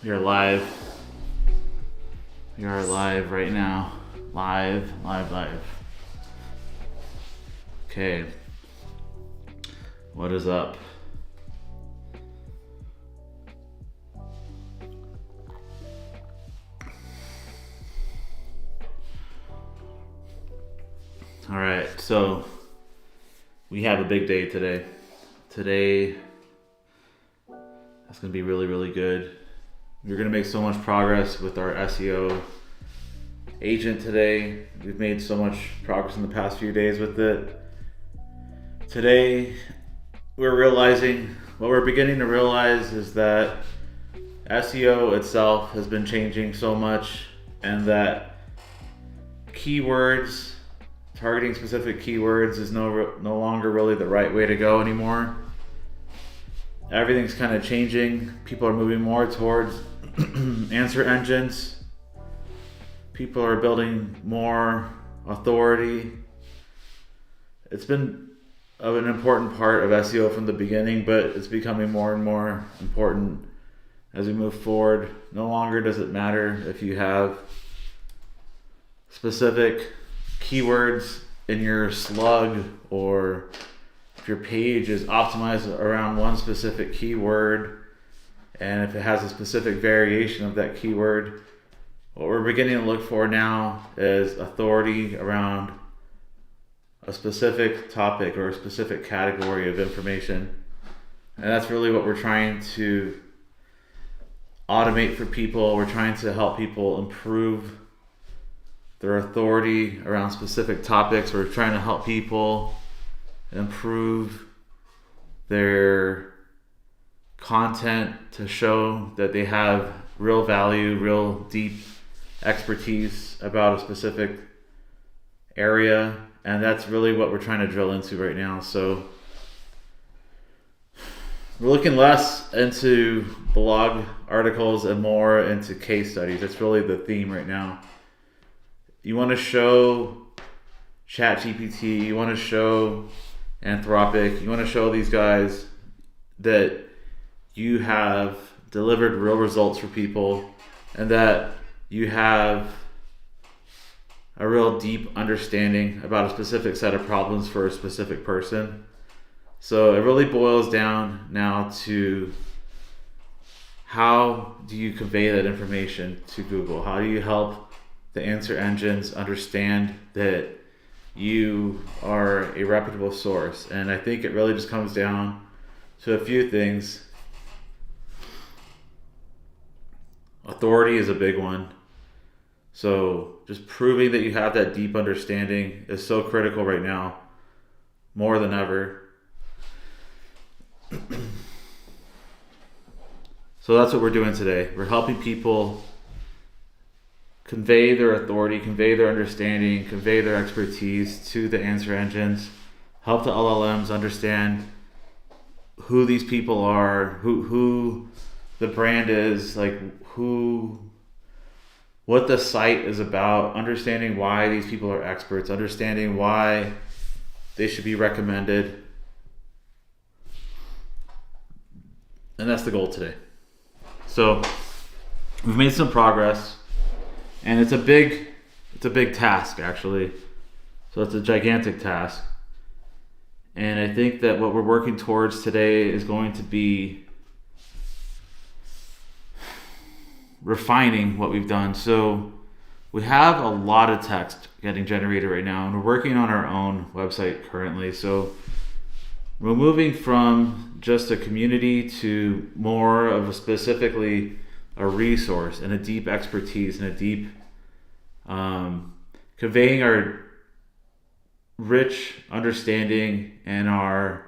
We are live. We are live right now. Live. Okay. What is up? All right. So we have a big day today. Today it's going to be really, really good. We're going to make so much progress with our SEO agent today. We've made so much progress in the past few days with it. Today, what we're beginning to realize is that SEO itself has been changing so much, and that keywords, targeting specific keywords is no longer really the right way to go anymore. Everything's kind of changing. People are moving more towards answer engines. People are building more authority. It's been an important part of SEO from the beginning, but it's becoming more and more important as we move forward. No longer does it matter if you have specific keywords in your slug, or if your page is optimized around one specific keyword, and if it has a specific variation of that keyword. What we're beginning to look for now is authority around a specific topic or a specific category of information. And that's really what we're trying to automate for people. We're trying to help people improve their authority around specific topics. We're trying to help people improve their content to show that they have real value, real deep expertise about a specific area. And that's really what we're trying to drill into right now. So we're looking less into blog articles and more into case studies. That's really the theme right now. You want to show ChatGPT, you want to show Anthropic, you want to show these guys that you have delivered real results for people, and that you have a real deep understanding about a specific set of problems for a specific person. So it really boils down now to, how do you convey that information to Google? How do you help the answer engines understand that you are a reputable source? And I think it really just comes down to a few things. Authority is a big one. So just proving that you have that deep understanding is so critical right now, more than ever. So that's what we're doing today. We're helping people convey their authority, convey their understanding, convey their expertise to the answer engines, help the LLMs understand who these people are, who the brand is, what the site is about, understanding why these people are experts, understanding why they should be recommended. And that's the goal today. So we've made some progress, and it's a big task, actually. So it's a gigantic task. And I think that what we're working towards today is going to be refining what we've done. So we have a lot of text getting generated right now, and we're working on our own website currently. So we're moving from just a community to more of specifically a resource and a deep expertise and a deep conveying our rich understanding and our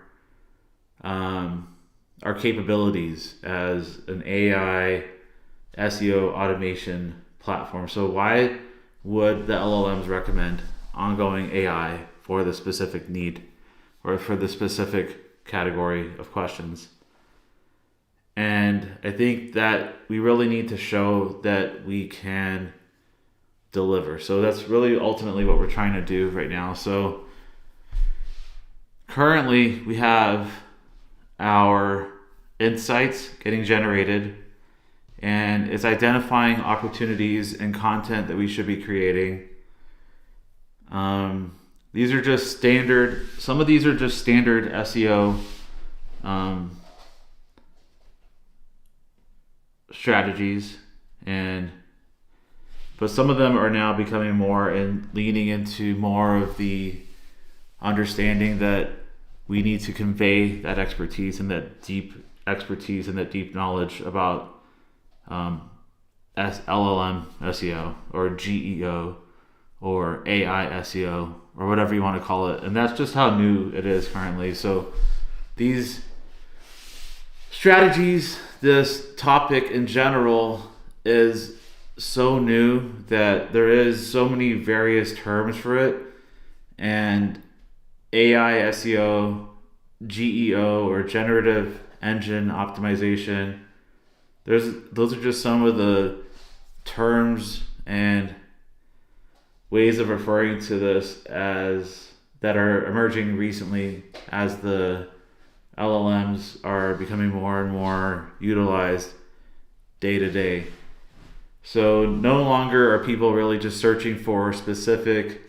capabilities as an AI SEO automation platform. So why would the LLMs recommend ongoing AI for the specific need or for the specific category of questions? And I think that we really need to show that we can deliver. So that's really ultimately what we're trying to do right now. So currently we have our insights getting generated and it's identifying opportunities and content that we should be creating. These are just standard. Some of these are just standard SEO strategies, but some of them are now becoming more and leaning into more of the understanding that we need to convey that expertise and that deep expertise and that deep knowledge about LLM SEO or GEO or AI SEO or whatever you want to call it. And that's just how new it is currently. So these strategies, this topic in general is so new that there is so many various terms for it. And AI SEO, GEO or generative engine optimization, those are just some of the terms and ways of referring to this as that are emerging recently as the LLMs are becoming more and more utilized day to day. So no longer are people really just searching for specific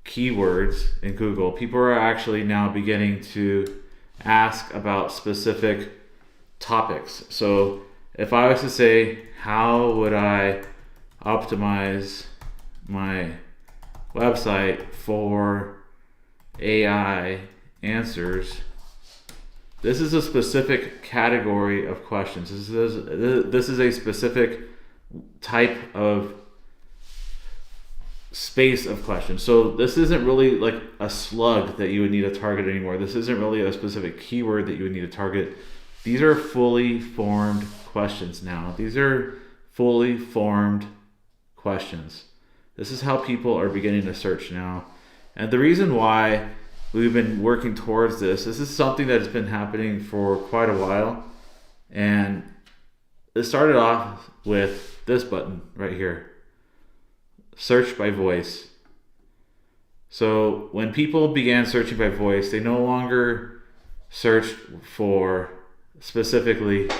keywords in Google. People are actually now beginning to ask about specific topics. So if I was to say, how would I optimize my website for AI answers, this is a specific category of questions. This is a specific type of space of questions. So this isn't really like a slug that you would need to target anymore. This isn't really a specific keyword that you would need to target. These are fully formed questions now. These are fully formed questions. This is how people are beginning to search now. And the reason why we've been working towards this is something that has been happening for quite a while. And it started off with this button right here. Search by voice. So when people began searching by voice, they no longer searched for specifically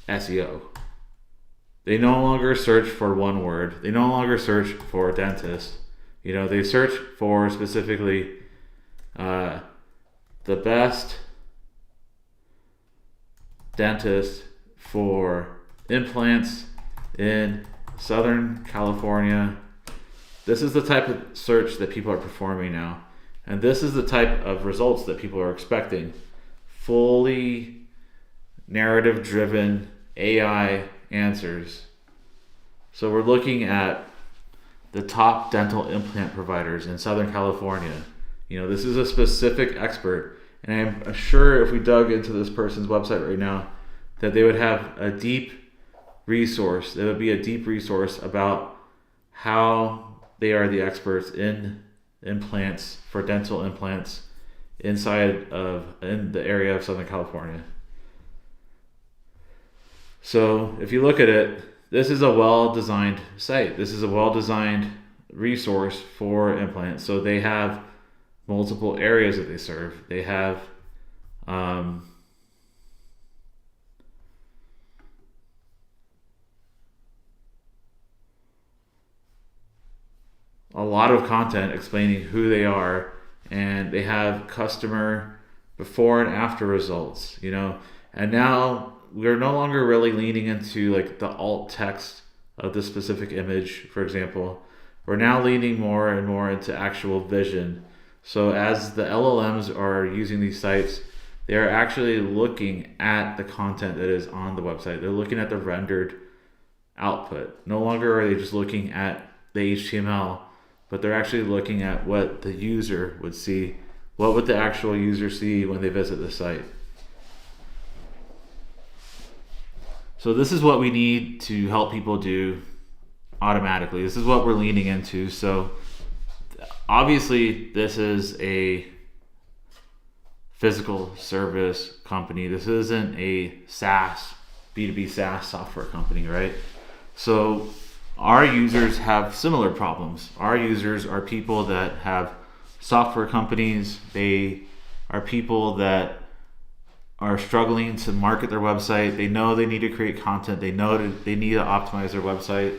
SEO. They no longer search for one word. They no longer search for dentist. They search for specifically the best dentist for implants in Southern California. This is the type of search that people are performing now. And this is the type of results that people are expecting. Fully narrative-driven AI answers. So we're looking at the top dental implant providers in Southern California. This is a specific expert. And I'm sure if we dug into this person's website right now, that they would have a deep resource. There would be a deep resource about how they are the experts in implants, for dental implants, in the area of Southern California. So if you look at it, this is a well-designed site. This is a well-designed resource for implants. So they have multiple areas that they serve. They have a lot of content explaining who they are, and they have customer before and after results, and now we're no longer really leaning into like the alt text of the specific image, for example. We're now leaning more and more into actual vision. So as the LLMs are using these sites, they are actually looking at the content that is on the website. They're looking at the rendered output. No longer are they just looking at the HTML, but they're actually looking at what the user would see. What would the actual user see when they visit the site? So this is what we need to help people do automatically. This is what we're leaning into. So obviously this is a physical service company. This isn't a SaaS, B2B SaaS software company, right? So our users have similar problems. Our users are people that have software companies. They are people that are struggling to market their website. They know they need to create content. They know they need to optimize their website.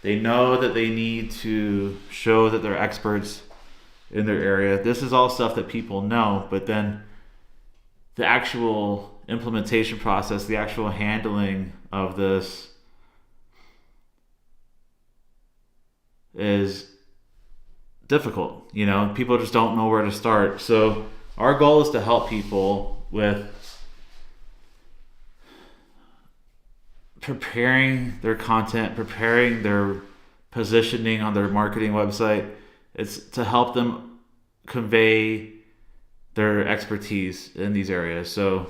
They know that they need to show that they're experts in their area. This is all stuff that people know, but then the actual implementation process, the actual handling of this is difficult. People just don't know where to start. So our goal is to help people with preparing their content, preparing their positioning on their marketing website. It's to help them convey their expertise in these areas. So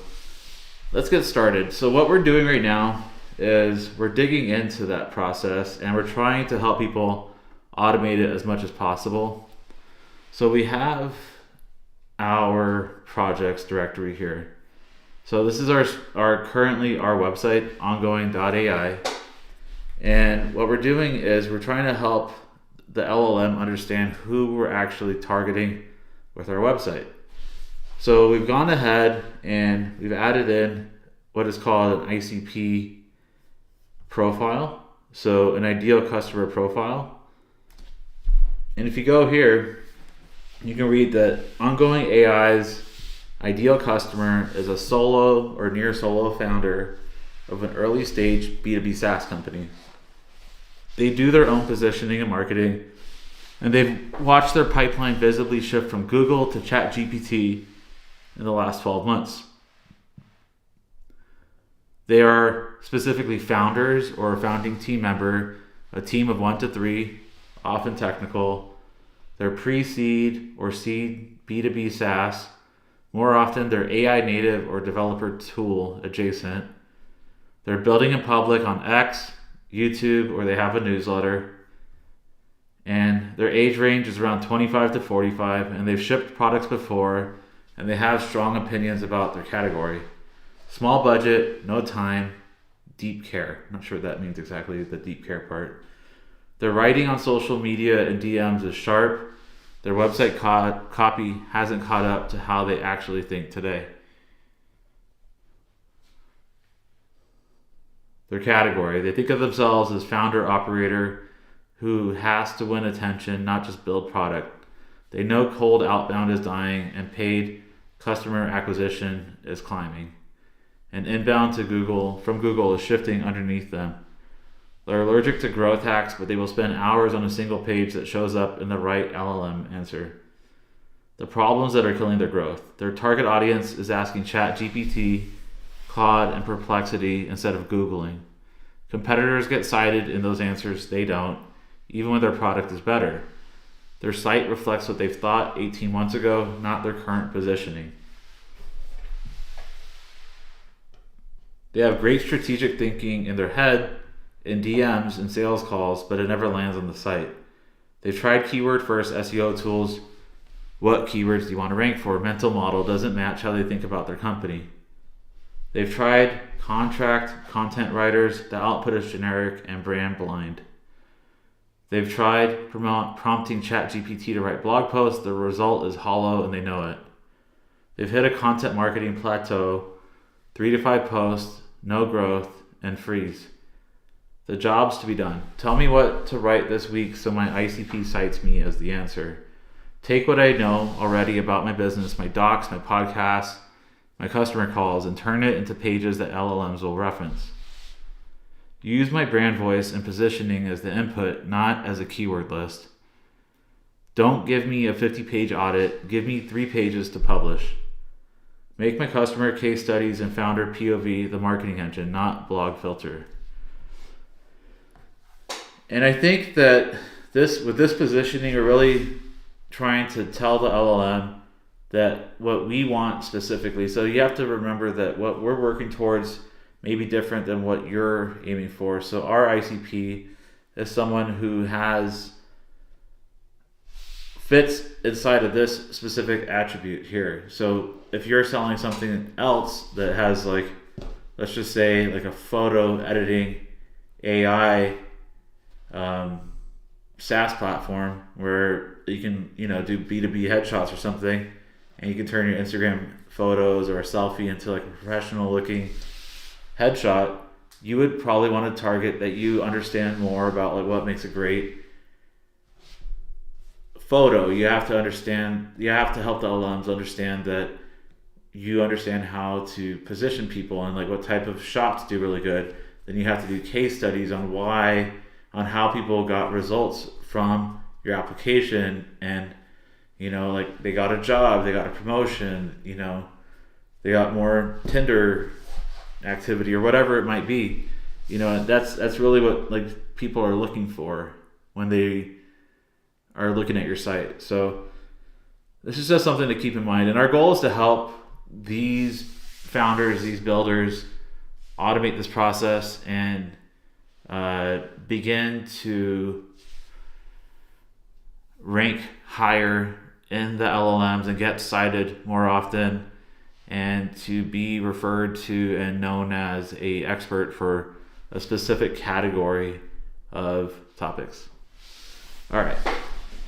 let's get started. So what we're doing right now is we're digging into that process and we're trying to help people automate it as much as possible. So we have our projects directory here. So this is our currently our website, ongoing.ai. And what we're doing is we're trying to help the LLM understand who we're actually targeting with our website. So we've gone ahead and we've added in what is called an ICP profile. So an ideal customer profile. And if you go here, you can read that Ongoing AI's ideal customer is a solo or near solo founder of an early stage B2B SaaS company. They do their own positioning and marketing, and they've watched their pipeline visibly shift from Google to ChatGPT in the last 12 months. They are specifically founders or a founding team member, a team of 1 to 3, often technical. They're pre-seed or seed B2B SaaS. More often, they're AI native or developer tool adjacent. They're building in public on X, YouTube, or they have a newsletter. And their age range is around 25 to 45, and they've shipped products before, and they have strong opinions about their category. Small budget, no time, deep care. I'm not sure what that means exactly, the deep care part. Their writing on social media and DMs is sharp. Their website copy hasn't caught up to how they actually think today. Their category, they think of themselves as founder operator who has to win attention, not just build product. They know cold outbound is dying and paid customer acquisition is climbing. And inbound to Google from Google is shifting underneath them. They're allergic to growth hacks, but they will spend hours on a single page that shows up in the right LLM answer. The problems that are killing their growth. Their target audience is asking ChatGPT, Claude, and Perplexity instead of Googling. Competitors get cited in those answers, they don't, even when their product is better. Their site reflects what they've thought 18 months ago, not their current positioning. They have great strategic thinking in their head, in DMs and sales calls, but it never lands on the site. They've tried keyword first SEO tools. What keywords do you want to rank for? Mental model doesn't match how they think about their company. They've tried contract content writers. The output is generic and brand blind. They've tried prompting ChatGPT to write blog posts. The result is hollow and they know it. They've hit a content marketing plateau, 3 to 5 posts, no growth, and freeze. The job's to be done. Tell me what to write this week so my ICP cites me as the answer. Take what I know already about my business, my docs, my podcasts, my customer calls, and turn it into pages that LLMs will reference. Use my brand voice and positioning as the input, not as a keyword list. Don't give me a 50-page audit. Give me 3 pages to publish. Make my customer case studies and founder POV the marketing engine, not blog filter. And I think that with this positioning, we're really trying to tell the LLM that what we want specifically. So you have to remember that what we're working towards may be different than what you're aiming for. So our ICP is someone who fits inside of this specific attribute here. So if you're selling something else that has let's just say a photo editing AI SaaS platform where you can do B2B headshots or something, and you can turn your Instagram photos or a selfie into like a professional looking headshot, you would probably want to target that you understand more about like what makes a great photo. You have to understand, you have to help the LLMs understand that you understand how to position people and like what type of shots do really good. Then you have to do case studies on how people got results from your application, and like they got a job, they got a promotion, they got more Tinder activity or whatever it might be. That's really what like people are looking for when they are looking at your site. So this is just something to keep in mind, and our goal is to help these founders, these builders, automate this process and begin to rank higher in the LLMs and get cited more often, and to be referred to and known as a expert for a specific category of topics. All right.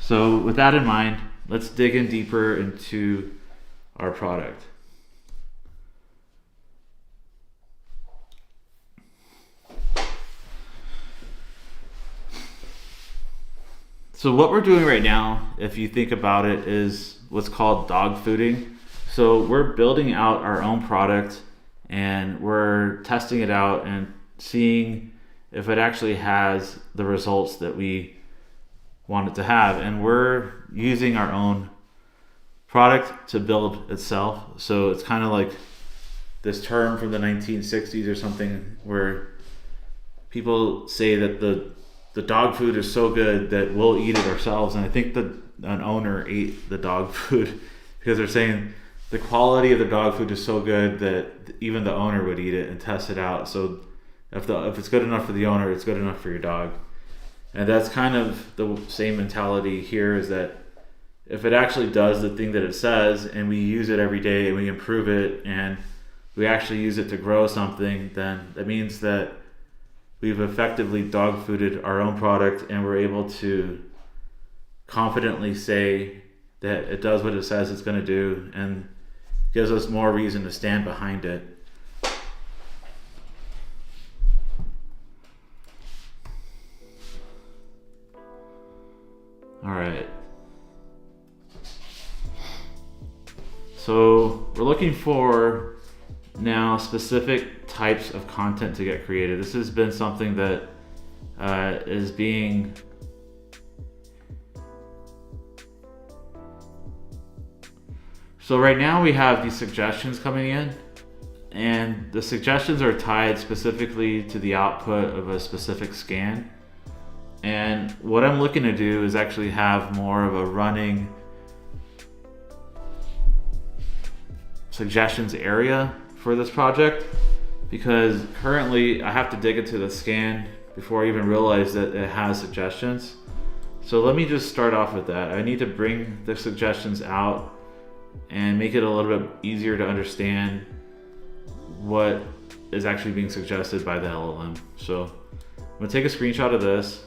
So with that in mind, let's dig in deeper into our product. So what we're doing right now, if you think about it, is what's called dog fooding. So we're building out our own product and we're testing it out and seeing if it actually has the results that we want it to have. And we're using our own product to build itself. So it's kind of like this term from the 1960s or something, where people say that the dog food is so good that we'll eat it ourselves. And I think that an owner ate the dog food because they're saying the quality of the dog food is so good that even the owner would eat it and test it out. So if it's good enough for the owner, it's good enough for your dog. And that's kind of the same mentality here, is that if it actually does the thing that it says and we use it every day and we improve it and we actually use it to grow something, then that means that we've effectively dog fooded our own product, and we're able to confidently say that it does what it says it's going to do, and gives us more reason to stand behind it. All right. So we're looking for now specific types of content to get created. This has been something that is being so right now we have these suggestions coming in, and the suggestions are tied specifically to the output of a specific scan. And what I'm looking to do is actually have more of a running suggestions area for this project, because currently I have to dig into the scan before I even realize that it has suggestions. So let me just start off with that. I need to bring the suggestions out and make it a little bit easier to understand what is actually being suggested by the LLM. So I'm going to take a screenshot of this,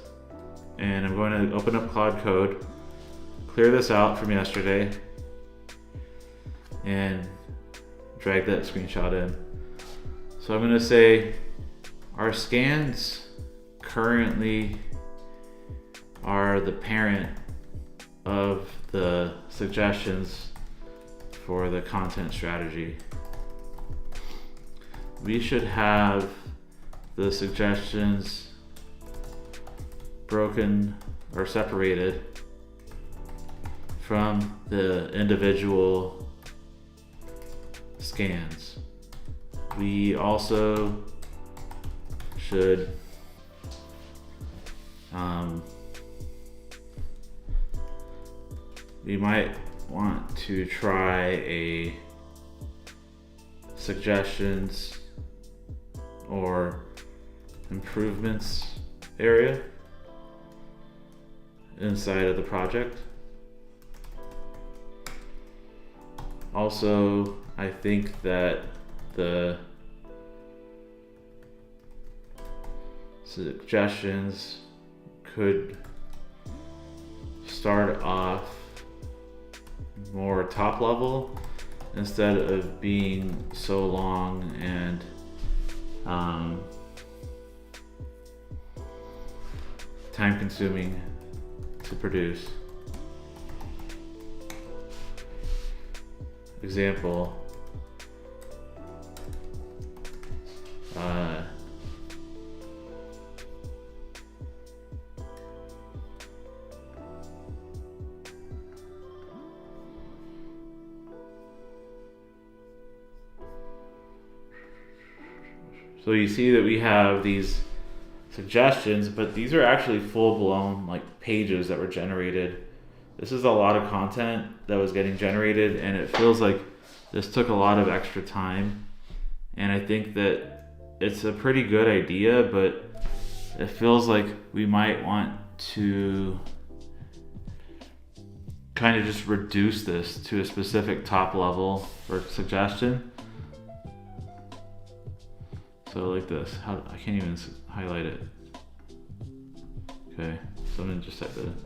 and I'm going to open up Claude Code, clear this out from yesterday, and drag that screenshot in. So I'm going to say our scans currently are the parent of the suggestions for the content strategy. We should have the suggestions broken or separated from the individual scans. We also should we might want to try a suggestions or improvements area inside of the project. Also, I think that the suggestions could start off more top level instead of being so long and time consuming to produce. Example, so you see that we have these suggestions, but these are actually full-blown like pages that were generated. This is a lot of content that was getting generated, and it feels like this took a lot of extra time. And I think that it's a pretty good idea, but it feels like we might want to kind of just reduce this to a specific top level or suggestion. So like this, I can't even highlight it. Okay, so I'm gonna just type it in.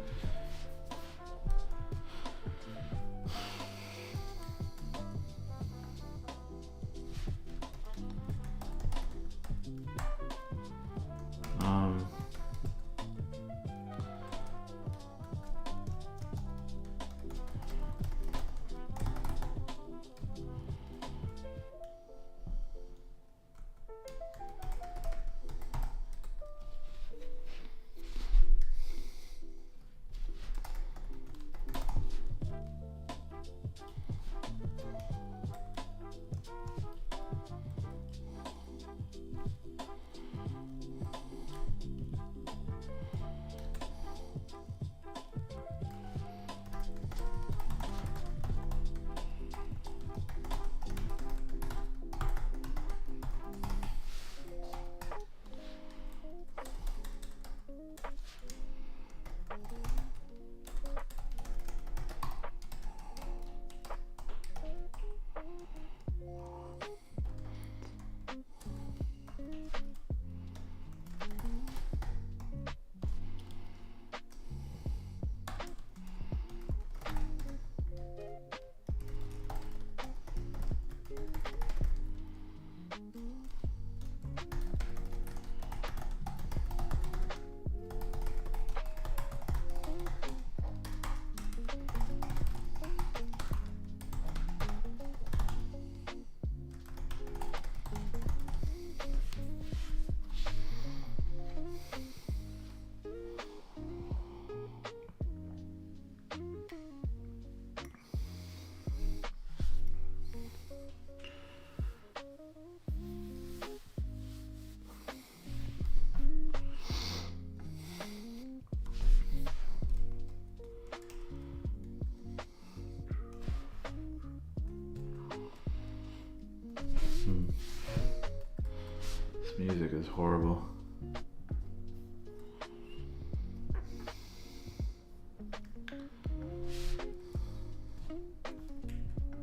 This music is horrible.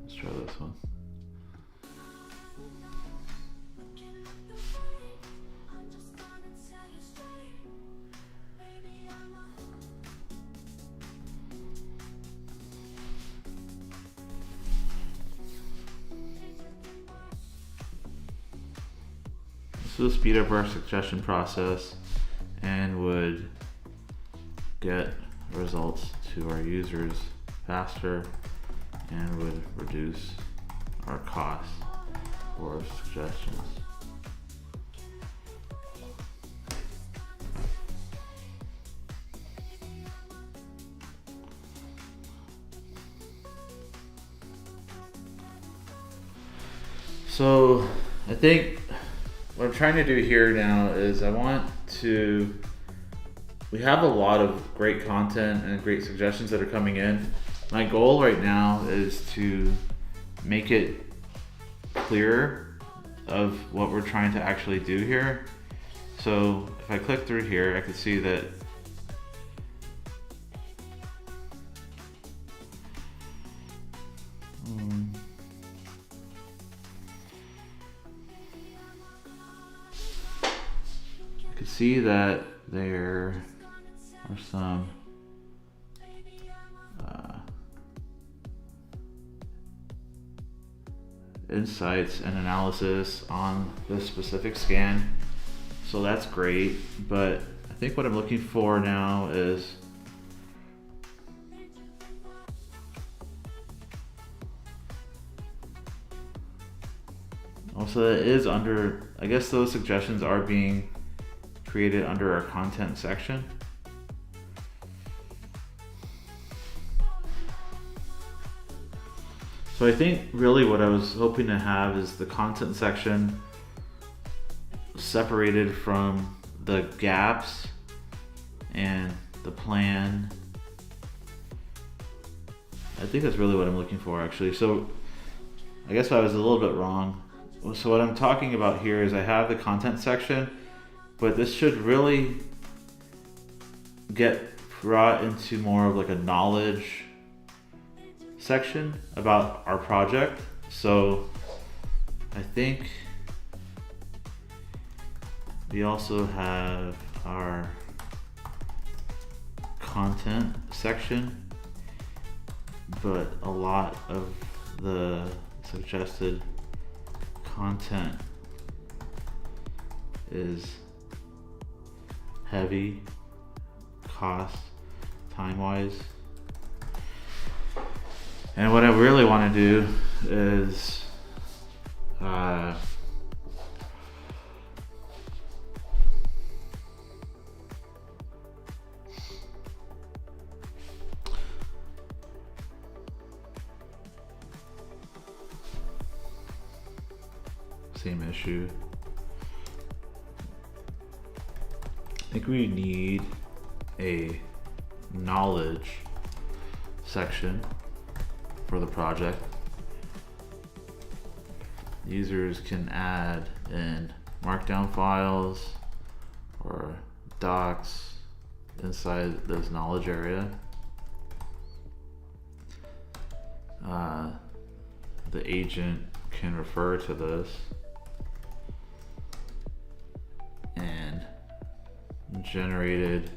Let's try this one. This will speed up our suggestion process and would get results to our users faster and would reduce our costs for suggestions. So I think what I'm trying to do here now is we have a lot of great content and great suggestions that are coming in. My goal right now is to make it clearer of what we're trying to actually do here. So if I click through here, I can see that there are some insights and analysis on this specific scan. So that's great, but I think what I'm looking for now is also it is under, I guess those suggestions are being created under our content section. So I think really what I was hoping to have is the content section separated from the gaps and the plan. I think that's really what I'm looking for, actually. So I guess I was a little bit wrong. So what I'm talking about here is I have the content section, but this should really get brought into more of like a knowledge section about our project. So I think we also have our content section, but a lot of the suggested content is heavy cost time-wise. And what I really want to do is same issue. I think we need a knowledge section for the project. Users can add in markdown files or docs inside this knowledge area. The agent can refer to this, and generated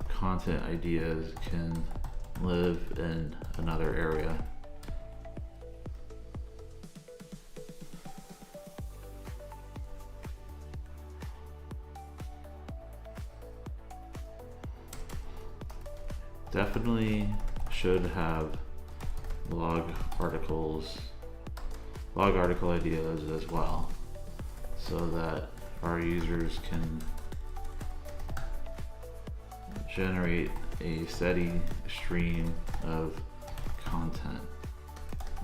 content ideas can live in another area. Definitely should have blog article ideas as well, so that our users can generate a steady stream of content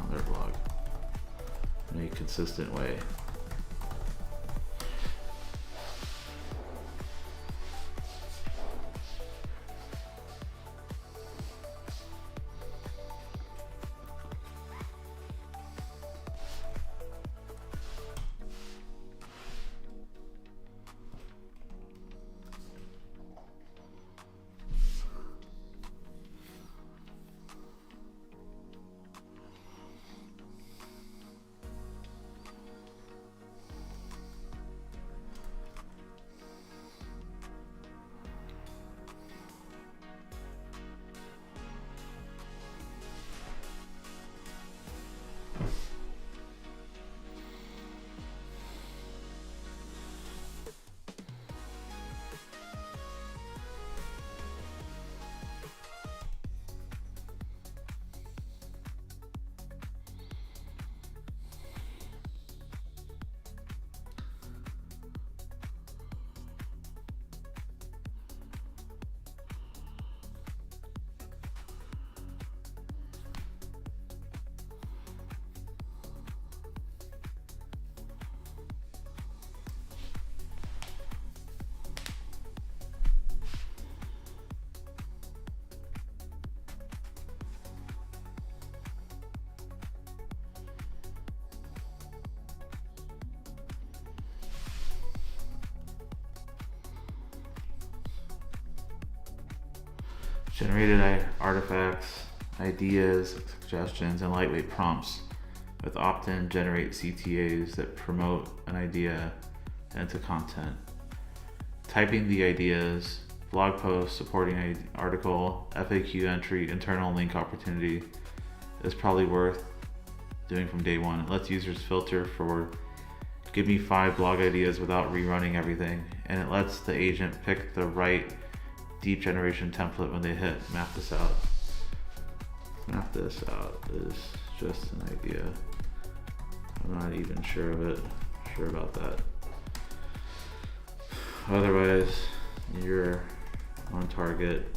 on their blog in a consistent way. Generated artifacts, ideas, suggestions, and lightweight prompts with opt-in generate CTAs that promote an idea into content. Typing the ideas, blog post, supporting an article, FAQ entry, internal link opportunity is probably worth doing from day one. It lets users filter for give me 5 blog ideas without rerunning everything, and it lets the agent pick the right deep generation template when they hit map this out. Map this out is just an idea. I'm not even sure about that. Otherwise, you're on target.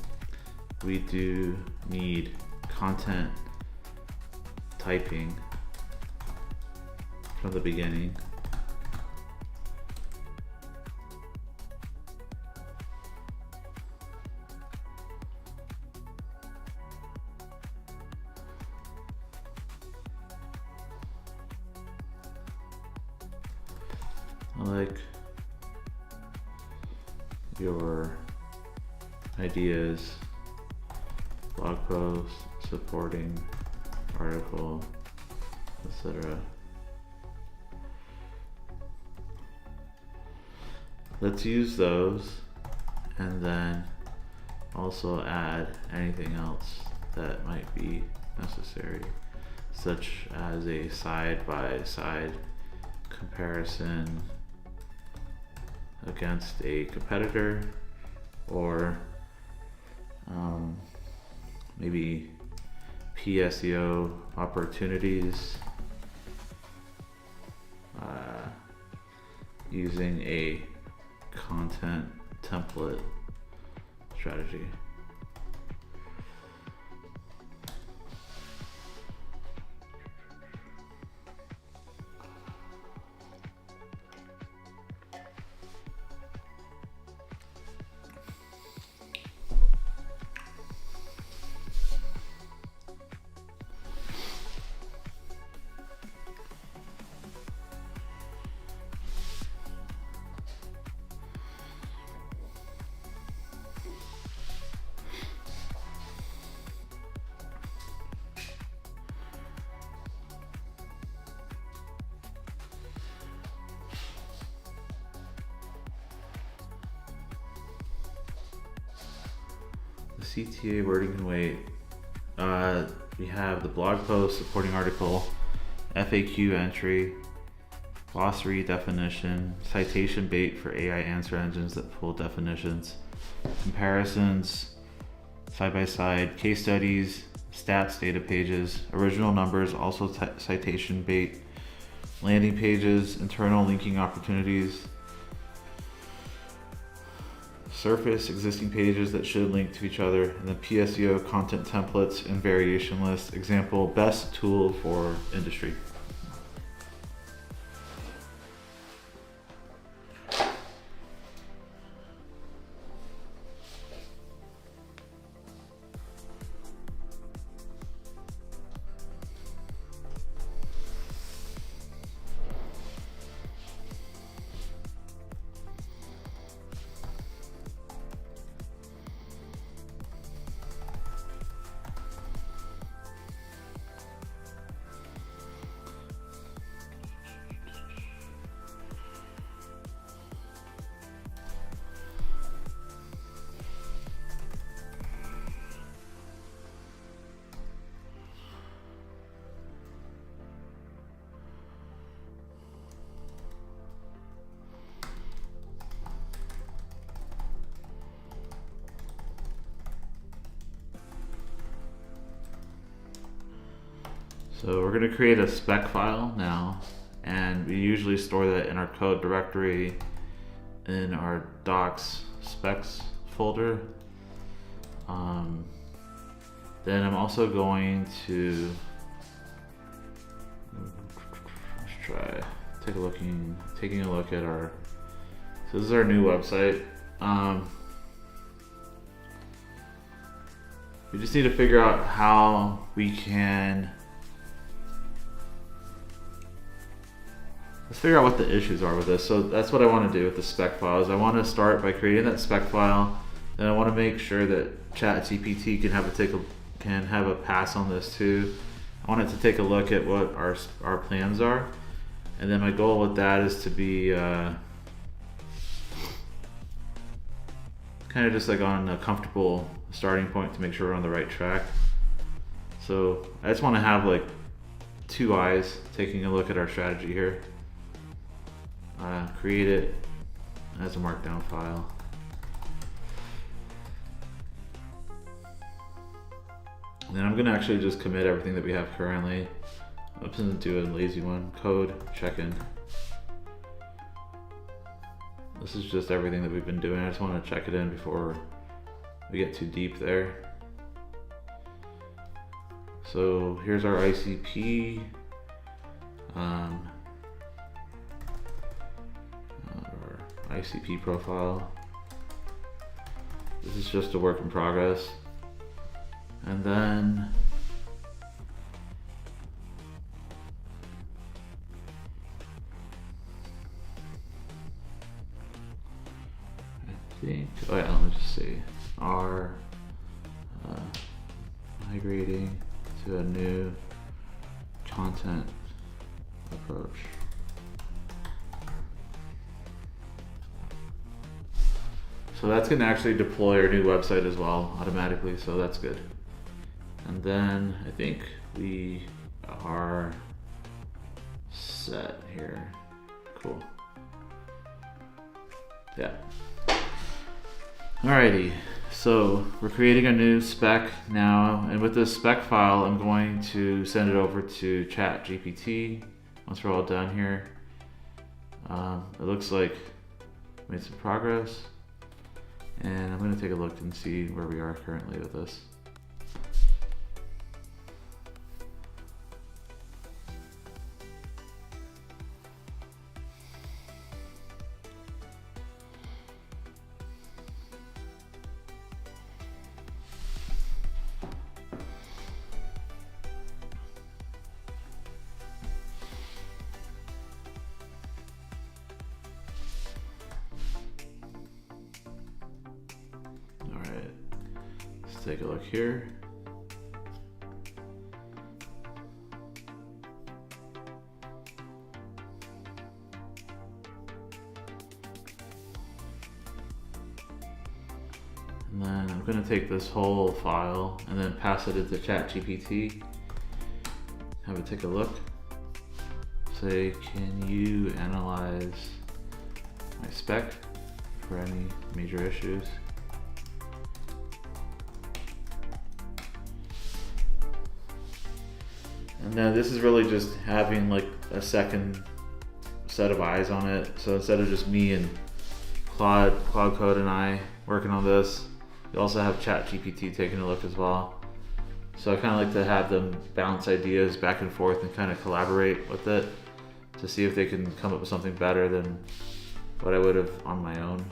We do need content typing from the beginning. I like your ideas, blog post, supporting article, etc. Let's use those and then also add anything else that might be necessary, such as a side-by-side comparison against a competitor, or maybe PSEO opportunities using a content template strategy. CTA wording can wait. We have the blog post, supporting article, FAQ entry, glossary definition, citation bait for AI answer engines that pull definitions, comparisons, side-by-side, case studies, stats data pages, original numbers, also citation bait, landing pages, internal linking opportunities, surface existing pages that should link to each other, and then PSEO content templates and variation lists. Example, best tool for industry. So we're going to create a spec file now, and we usually store that in our code directory in our docs specs folder. Then I'm also going to taking a look at our, so this is our new website. We just need to figure out how we can, let's figure out what the issues are with this. So that's what I want to do with the spec files. I want to start by creating that spec file, and I want to make sure that ChatGPT can have a pass on this too. I want it to take a look at what our plans are, and then my goal with that is to be kind of just like on a comfortable starting point to make sure we're on the right track. So I just want to have like two eyes taking a look at our strategy here. Create it as a markdown file. And then I'm gonna actually just commit everything that we have currently. I'm just gonna do a lazy one, code check-in. This is just everything that we've been doing. I just wanna check it in before we get too deep there. So here's our ICP. Our ICP profile. This is just a work in progress. And then I think, oh yeah, let me just see. Our migrating to a new content approach. So that's going to actually deploy our new website as well automatically, so that's good. And then I think we are set here. Cool. Yeah. Alrighty, so we're creating a new spec now, and with this spec file, I'm going to send it over to ChatGPT once we're all done here. It looks like we made some progress, and I'm going to take a look and see where we are currently with this. Take a look here. And then I'm going to take this whole file and then pass it into ChatGPT. Have it take a look. Say, can you analyze my spec for any major issues? And now this is really just having like a second set of eyes on it. So instead of just me and Cloud Code and I working on this, you also have ChatGPT taking a look as well. So I kind of like to have them bounce ideas back and forth and kind of collaborate with it to see if they can come up with something better than what I would have on my own.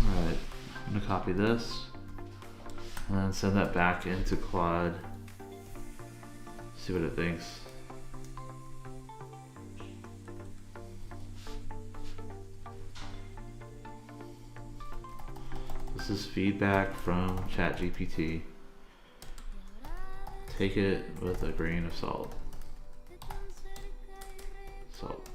Alright, I'm going to copy this and then send that back into Claude. See what it thinks. This is feedback from ChatGPT. Take it with a grain of salt. Salt.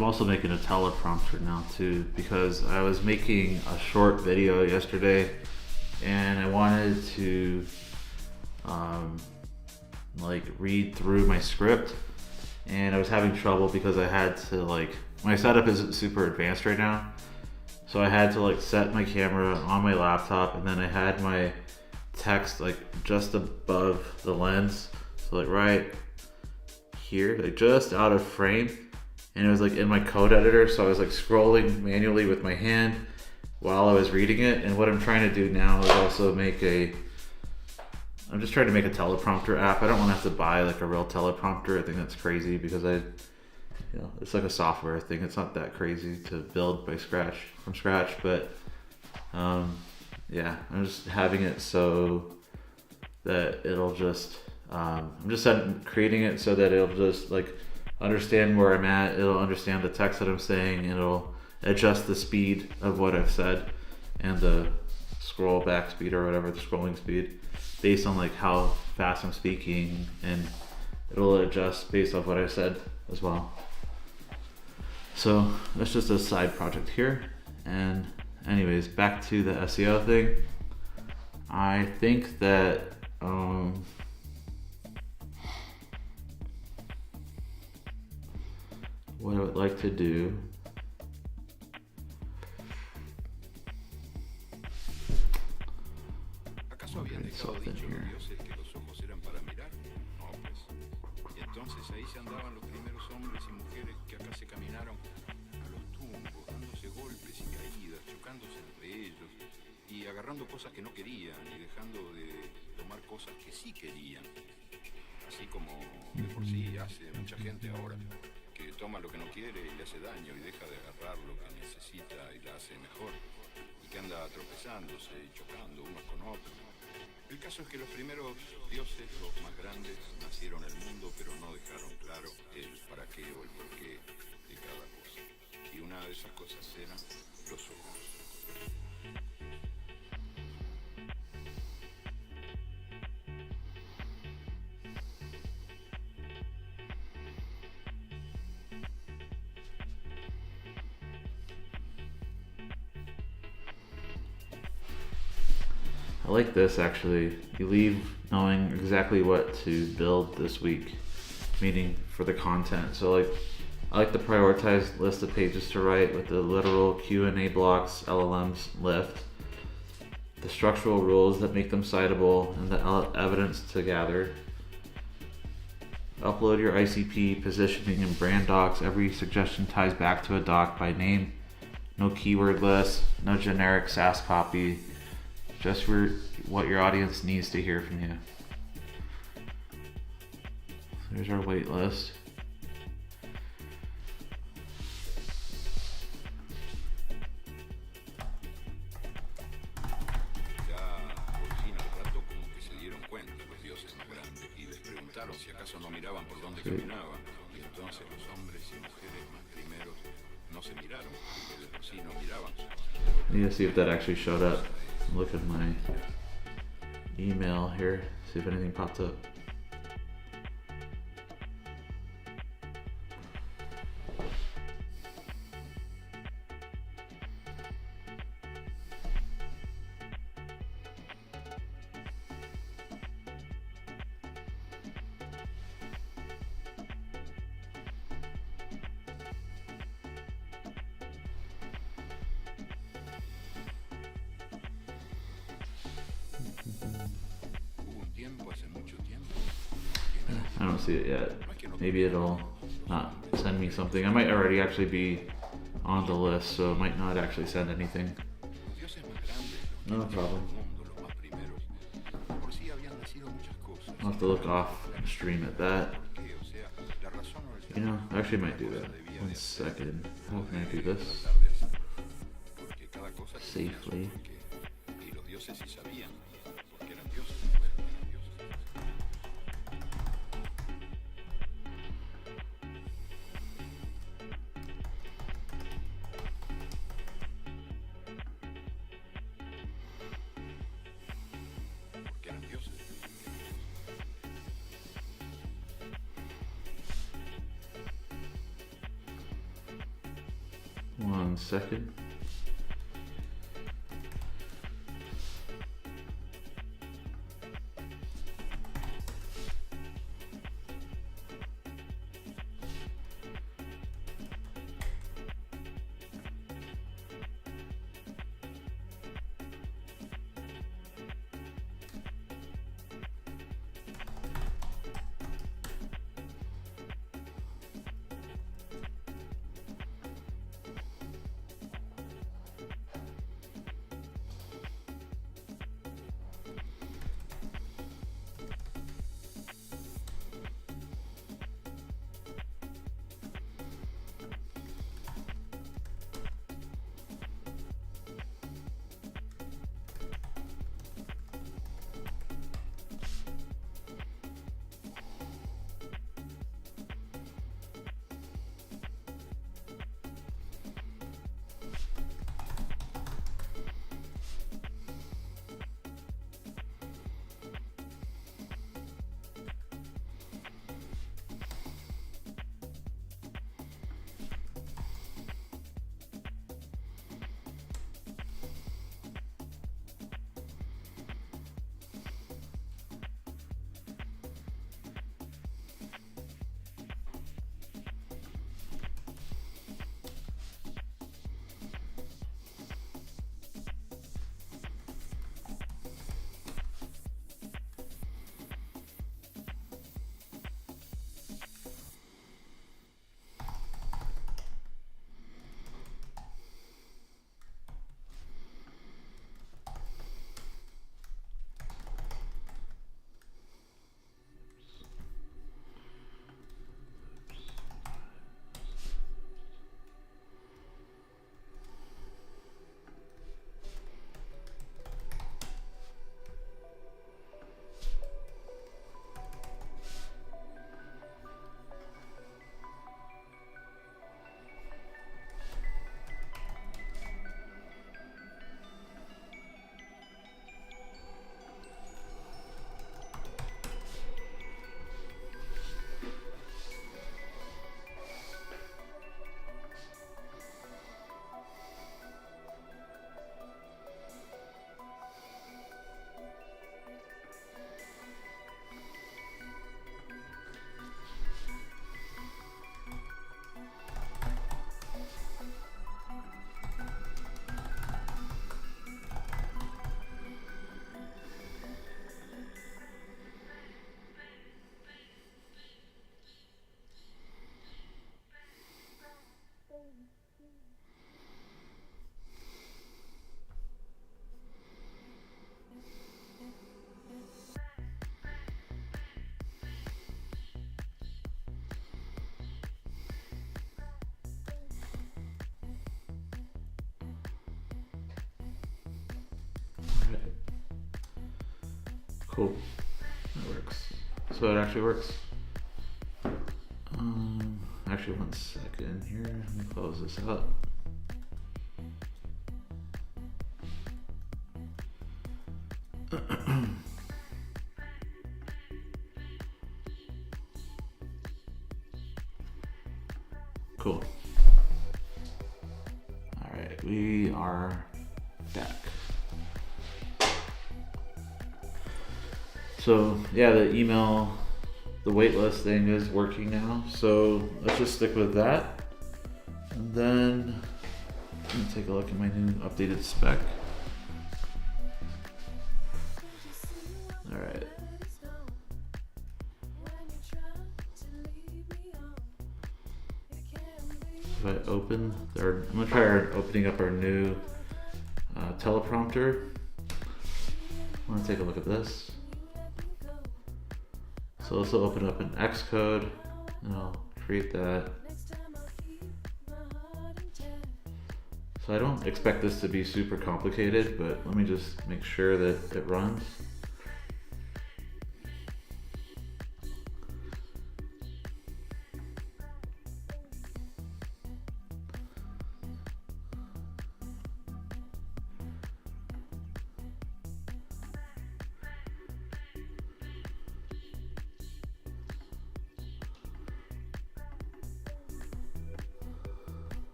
I'm also making a teleprompter now too, because I was making a short video yesterday and I wanted to like read through my script, and I was having trouble because I had to like, my setup isn't super advanced right now, so I had to like set my camera on my laptop, and then I had my text like just above the lens, so like right here, like just out of frame, and it was like in my code editor, so I was like scrolling manually with my hand while I was reading it. And what I'm trying to do now is also I'm just trying to make a teleprompter app. I don't want to have to buy like a real teleprompter. I think that's crazy because it's like a software thing. It's not that crazy to build from scratch, but yeah, I'm just having it so that it'll just, creating it so that it'll just like understand where I'm at. It'll understand the text that I'm saying. It'll adjust the speed of what I've said and the scroll back speed or whatever, the scrolling speed, based on like how fast I'm speaking, and it'll adjust based off what I said as well. So that's just a side project here. And anyways, back to the SEO thing. I think that what I would like to do something here. Agarrando cosas que no querían y dejando de tomar cosas que sí querían, así como de por sí hace mucha gente ahora, que toma lo que no quiere y le hace daño y deja de agarrar lo que necesita y la hace mejor, y que anda tropezándose y chocando unos con otros. El caso es que los primeros dioses, los más grandes, nacieron en el mundo, pero no dejaron claro el para qué o el por qué de cada cosa, y una de esas cosas eran los ojos. I like this actually. You leave knowing exactly what to build this week, meaning for the content. So like, I like the prioritized list of pages to write with the literal Q&A blocks LLMs lift, the structural rules that make them citable, and the evidence to gather. Upload your ICP, positioning, and brand docs. Every suggestion ties back to a doc by name. No keyword list, no generic SaaS copy. Just for what your audience needs to hear from you. There's our wait list. I need to see if that actually showed up. Look at my email here, see if anything popped up. I don't see it yet. Maybe it'll not send me something. I might already actually be on the list, so it might not actually send anything. No problem. I'll have to look off stream at that. You know, I actually might do that. 1 second. How can I do this safely? 1 second. Cool. That works. So it actually works. Actually, 1 second here. Let me close this out. Cool. All right, we are back. So yeah, the email, the waitlist thing is working now. So let's just stick with that. And then let me take a look at my new updated spec. All right. If I open, I'm gonna try opening up our new teleprompter. I want to take a look at this. So this will open up an Xcode, and I'll create that. So I don't expect this to be super complicated, but let me just make sure that it runs.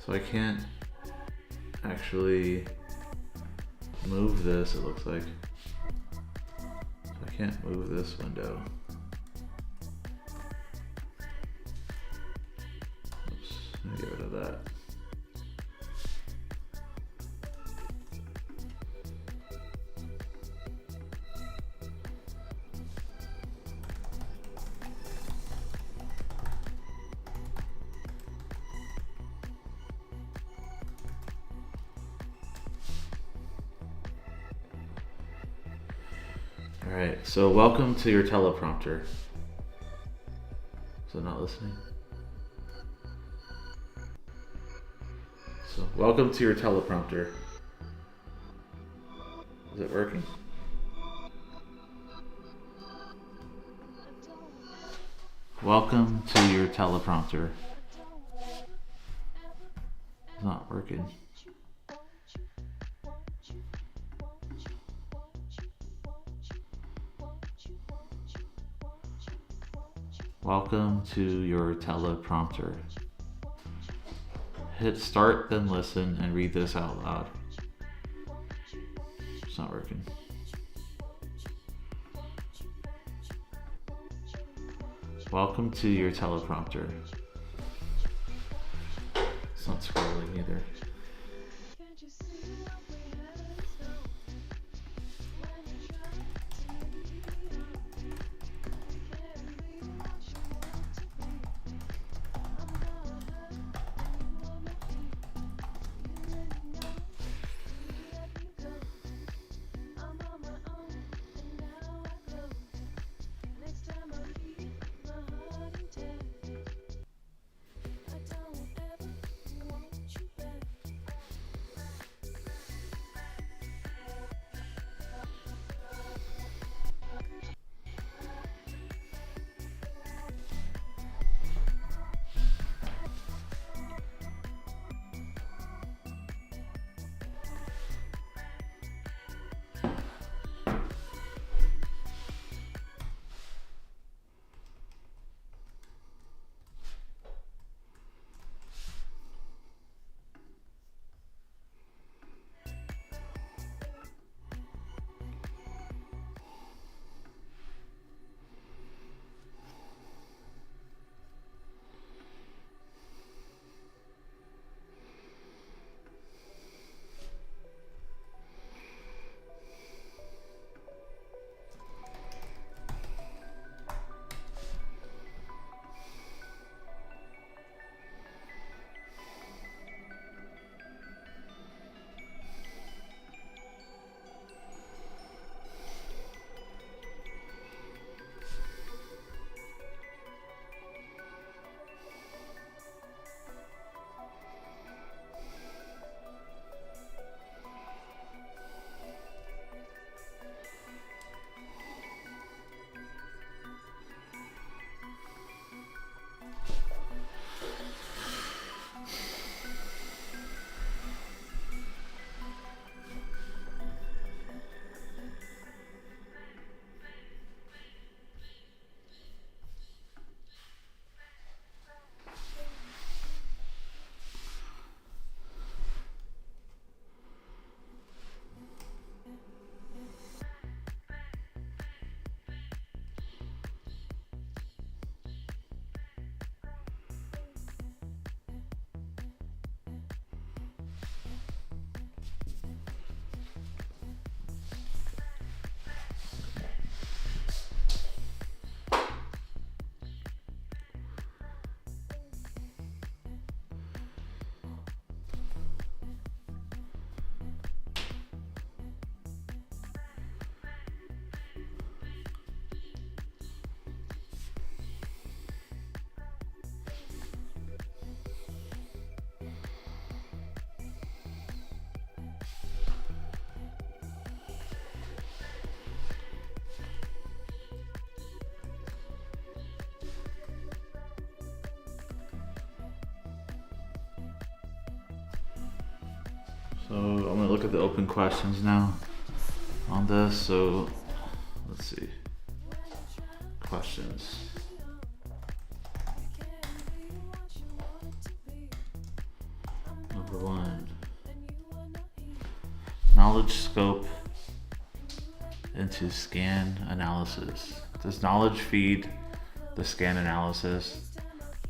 So I can't actually move this, it looks like. So I can't move this window. Oops, let me get rid of that. Alright, so welcome to your teleprompter. So not listening? So welcome to your teleprompter. Is it working? Welcome to your teleprompter. It's not working. Welcome to your teleprompter. Hit start, then listen, and read this out loud. It's not working. Welcome to your teleprompter. It's not scrolling either. So I'm gonna look at the open questions now on this. So let's see. Questions. Number 1. Knowledge scope into scan analysis. Does knowledge feed the scan analysis?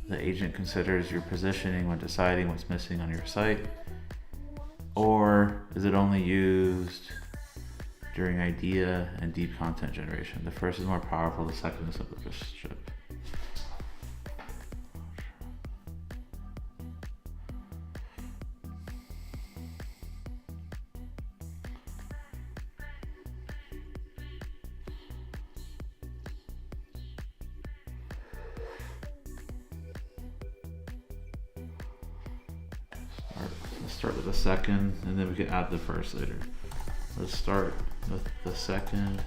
The agent considers your positioning when deciding what's missing on your site, or is it only used during idea and deep content generation? The first is more powerful, the second is simpleship. Let's start with the second, and then we can add the first later. Let's start with the second,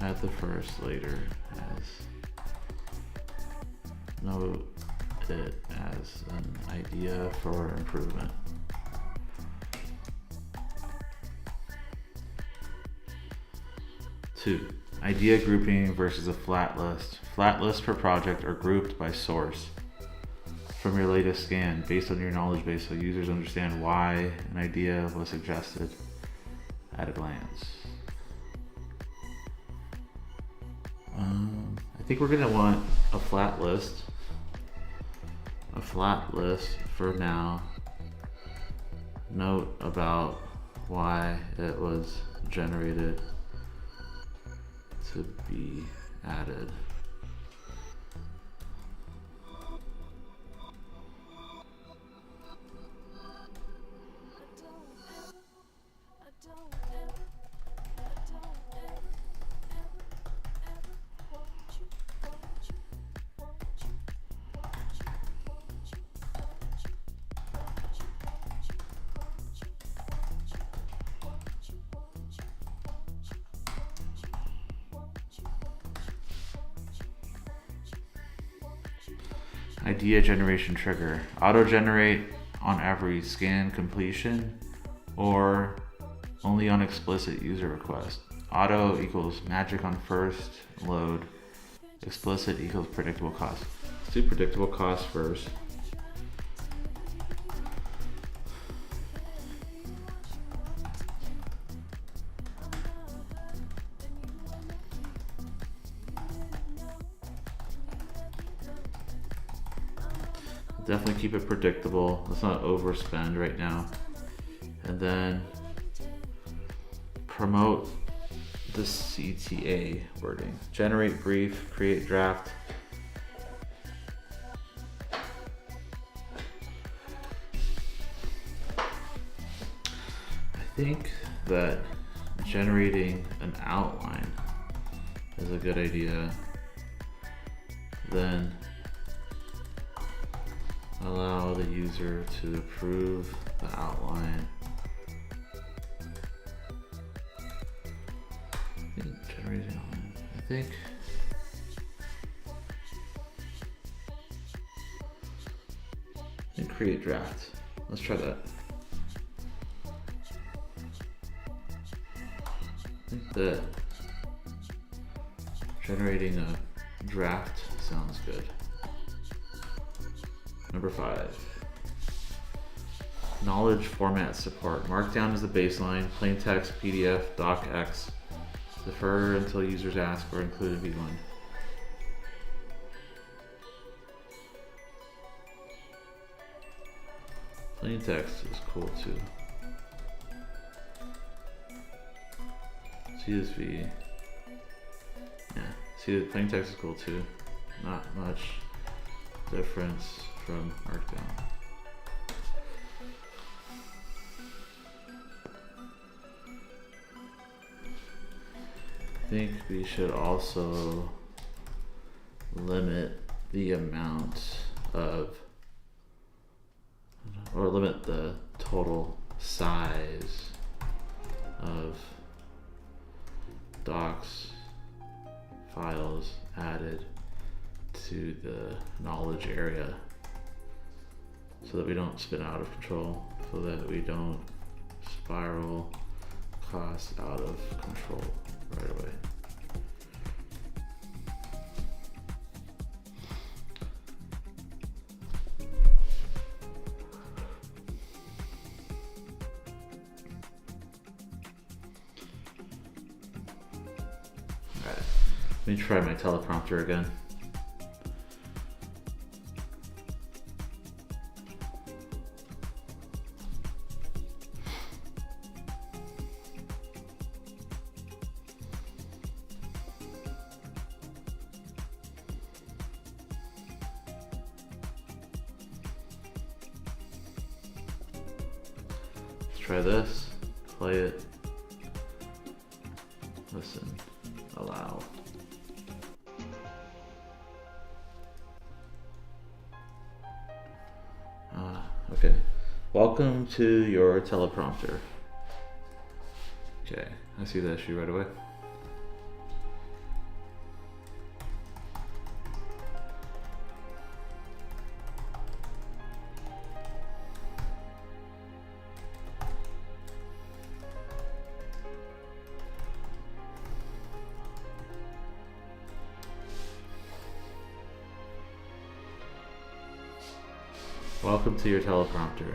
add the first later, as note it as an idea for improvement. Two, idea grouping versus a flat list. Flat lists per project are grouped by source from your latest scan based on your knowledge base, so users understand why an idea was suggested at a glance. I think we're gonna want a flat list for now. Note about why it was generated to be added. Idea generation trigger. Auto generate on every scan completion or only on explicit user request. Auto equals magic on first load. Explicit equals predictable cost. Let's do predictable cost first. Definitely keep it predictable. Let's not overspend right now. And then promote the CTA wording. Generate brief, create draft. I think that generating an outline is a good idea. Then allow the user to approve the outline. Generating outline. I think and create draft. Let's try that. I think that generating a draft sounds good. Number 5, knowledge format support. Markdown is the baseline, plain text, PDF, docx. Defer until users ask or include in V1. Plain text is cool too. CSV. Yeah, see, plain text is cool too. Not much difference from Markdown. I think we should also limit the amount of, or limit the total size of docs files added to the knowledge area, so that we don't spin out of control, so that we don't spiral costs out of control right away. me try my teleprompter again. Try this, play it, listen, allow. Okay. Welcome to your teleprompter. Okay, I see the issue right away. Welcome to your teleprompter.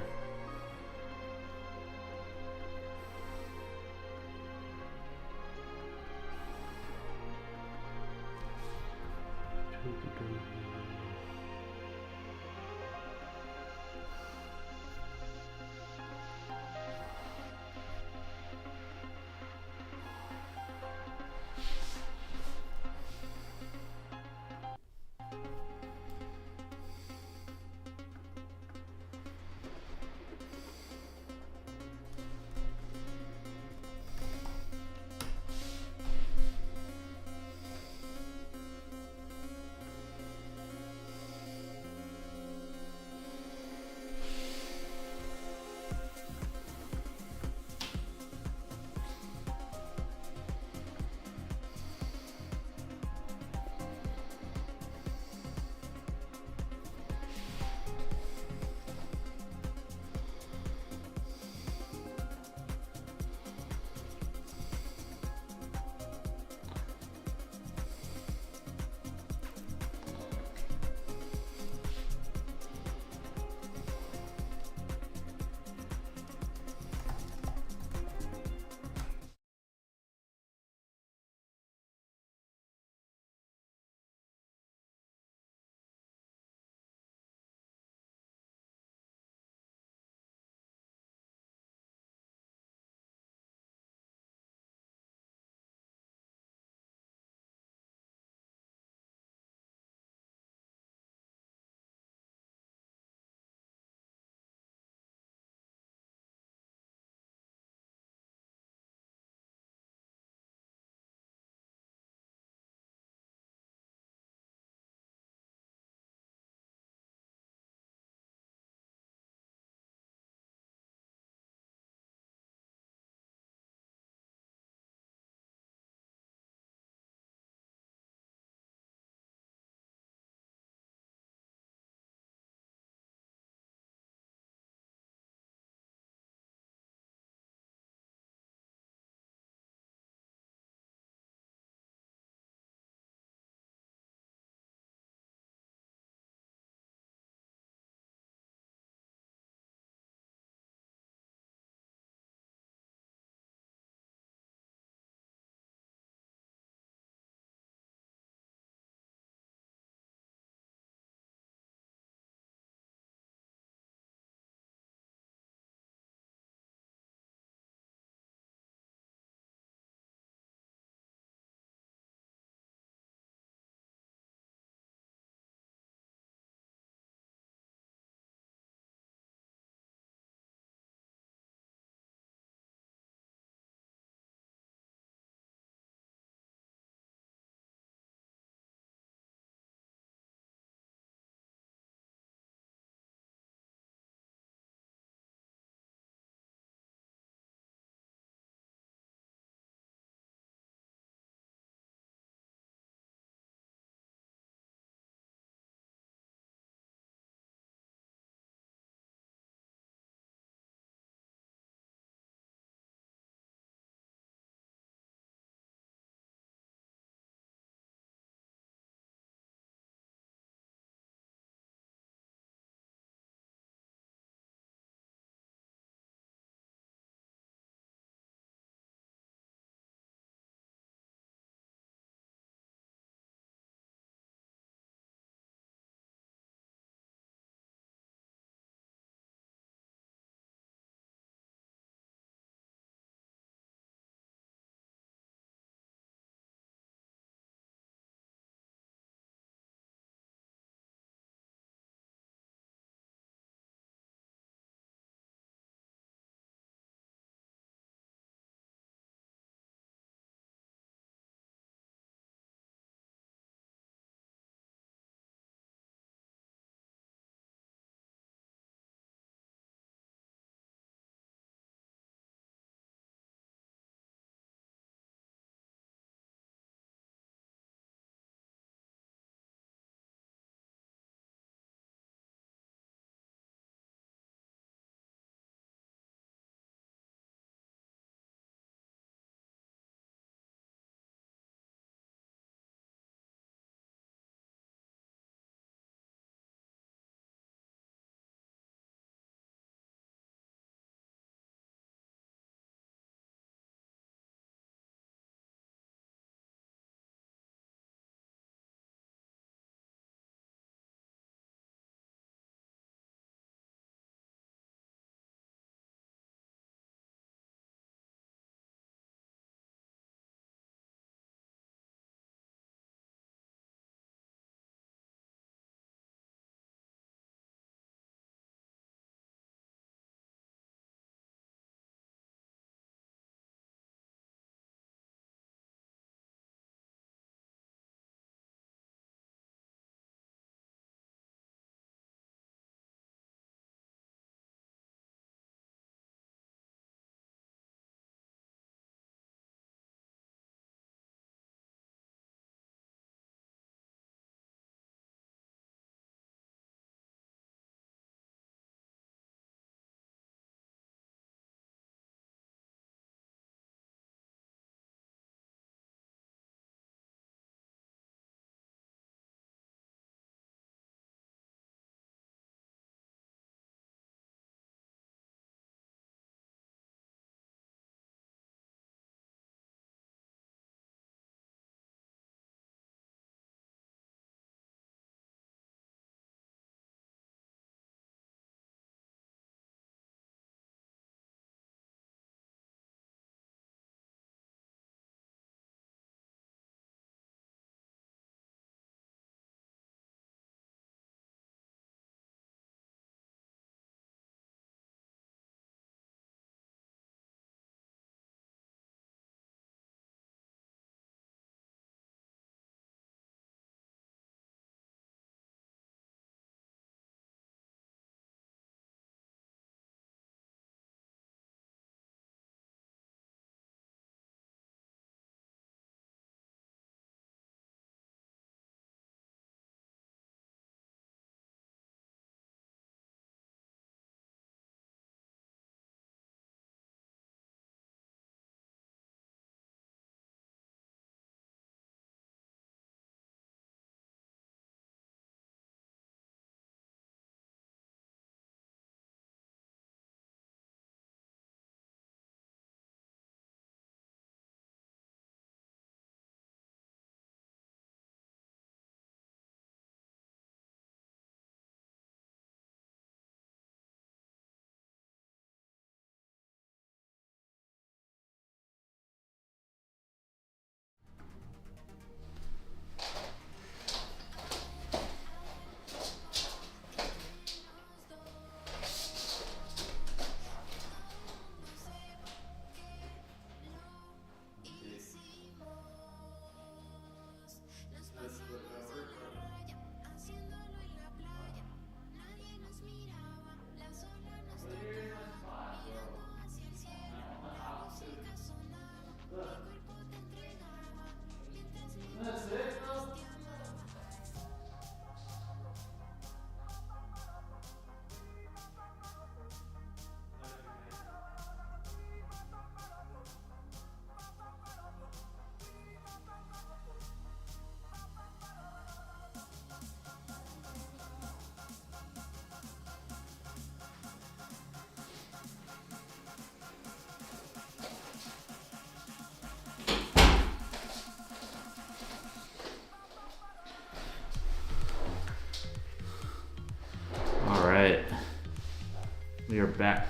We are back.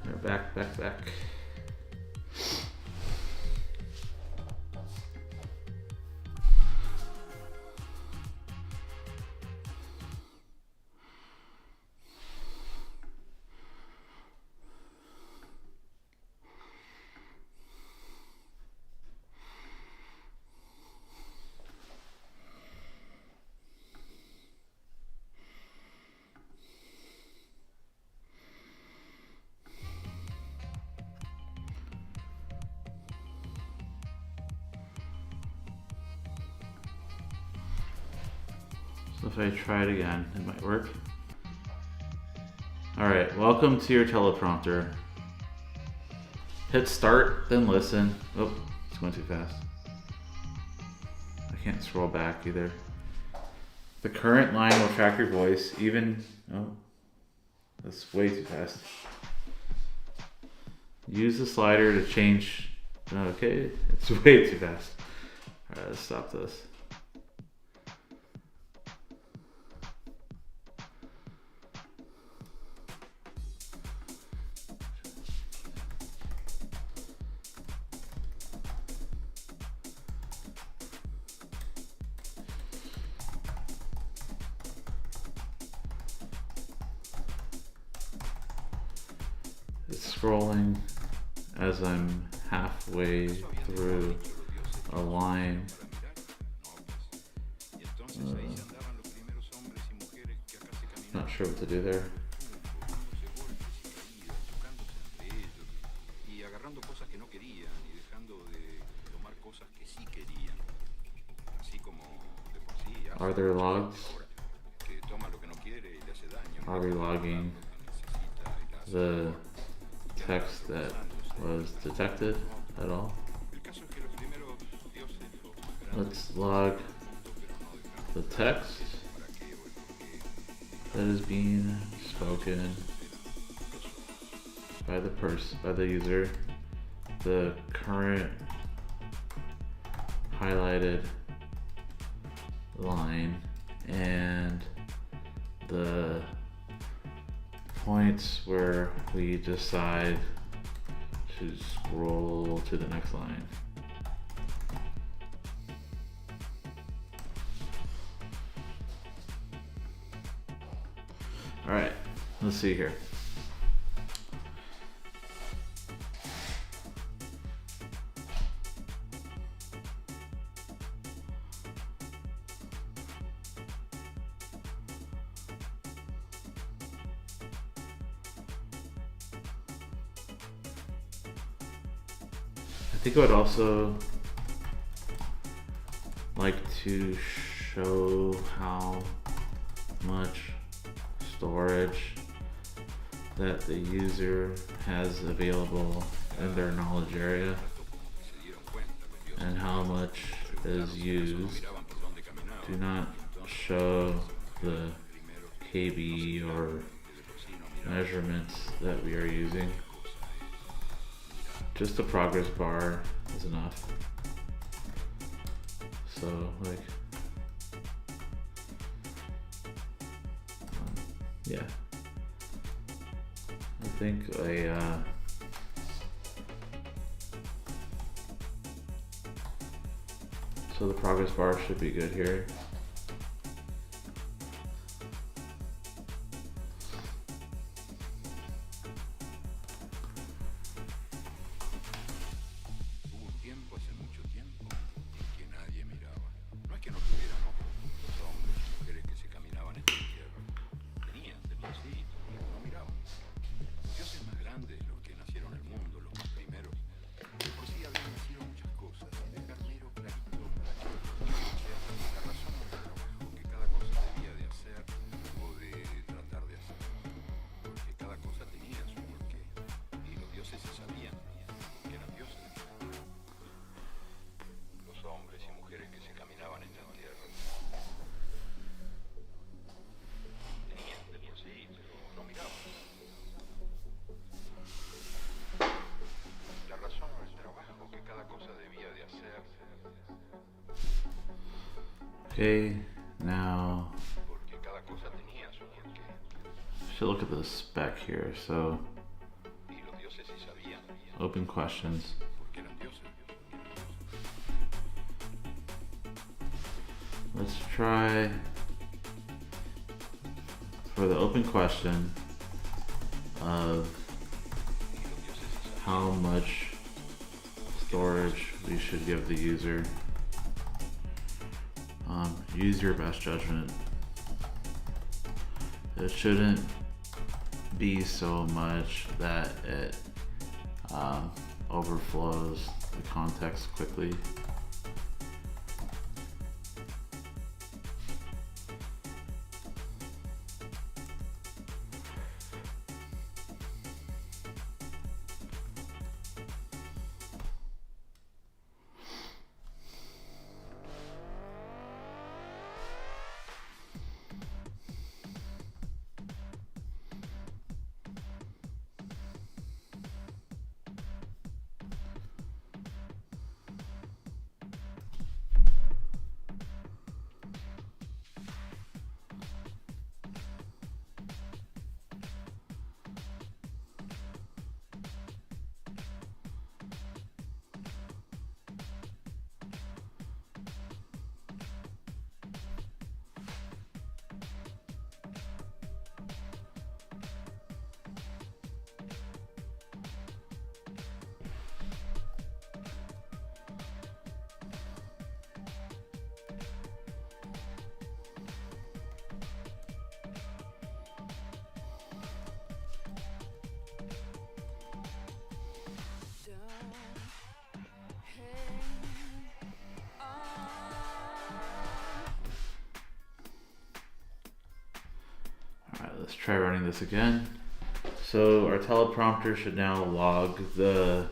We are back. So if I try it again, it might work. Alright, welcome to your teleprompter. Hit start, then listen. Oh, it's going too fast. I can't scroll back either. The current line will track your voice, even... Oh, that's way too fast. Use the slider to change... Okay, it's way too fast. Alright, let's stop this. It's scrolling as I'm halfway through a line. Not sure what to do there. Are there logs? Are we logging the text that was detected at all? Let's log the text that is being spoken by the user, the current highlighted line, and the points where we decide to scroll to the next line. All right, let's see here. I think I would also like to show how much storage that the user has available in their knowledge area and how much is used. Do not show the KB or measurements that we are using. Just the progress bar is enough. So like, yeah. I think so the progress bar should be good here. Okay, now should look at the spec here. So, open questions. Let's try for the open question of how much storage we should give the user. Use your best judgment. It shouldn't be so much that it overflows the context quickly. Let's try running this again. So our teleprompter should now log the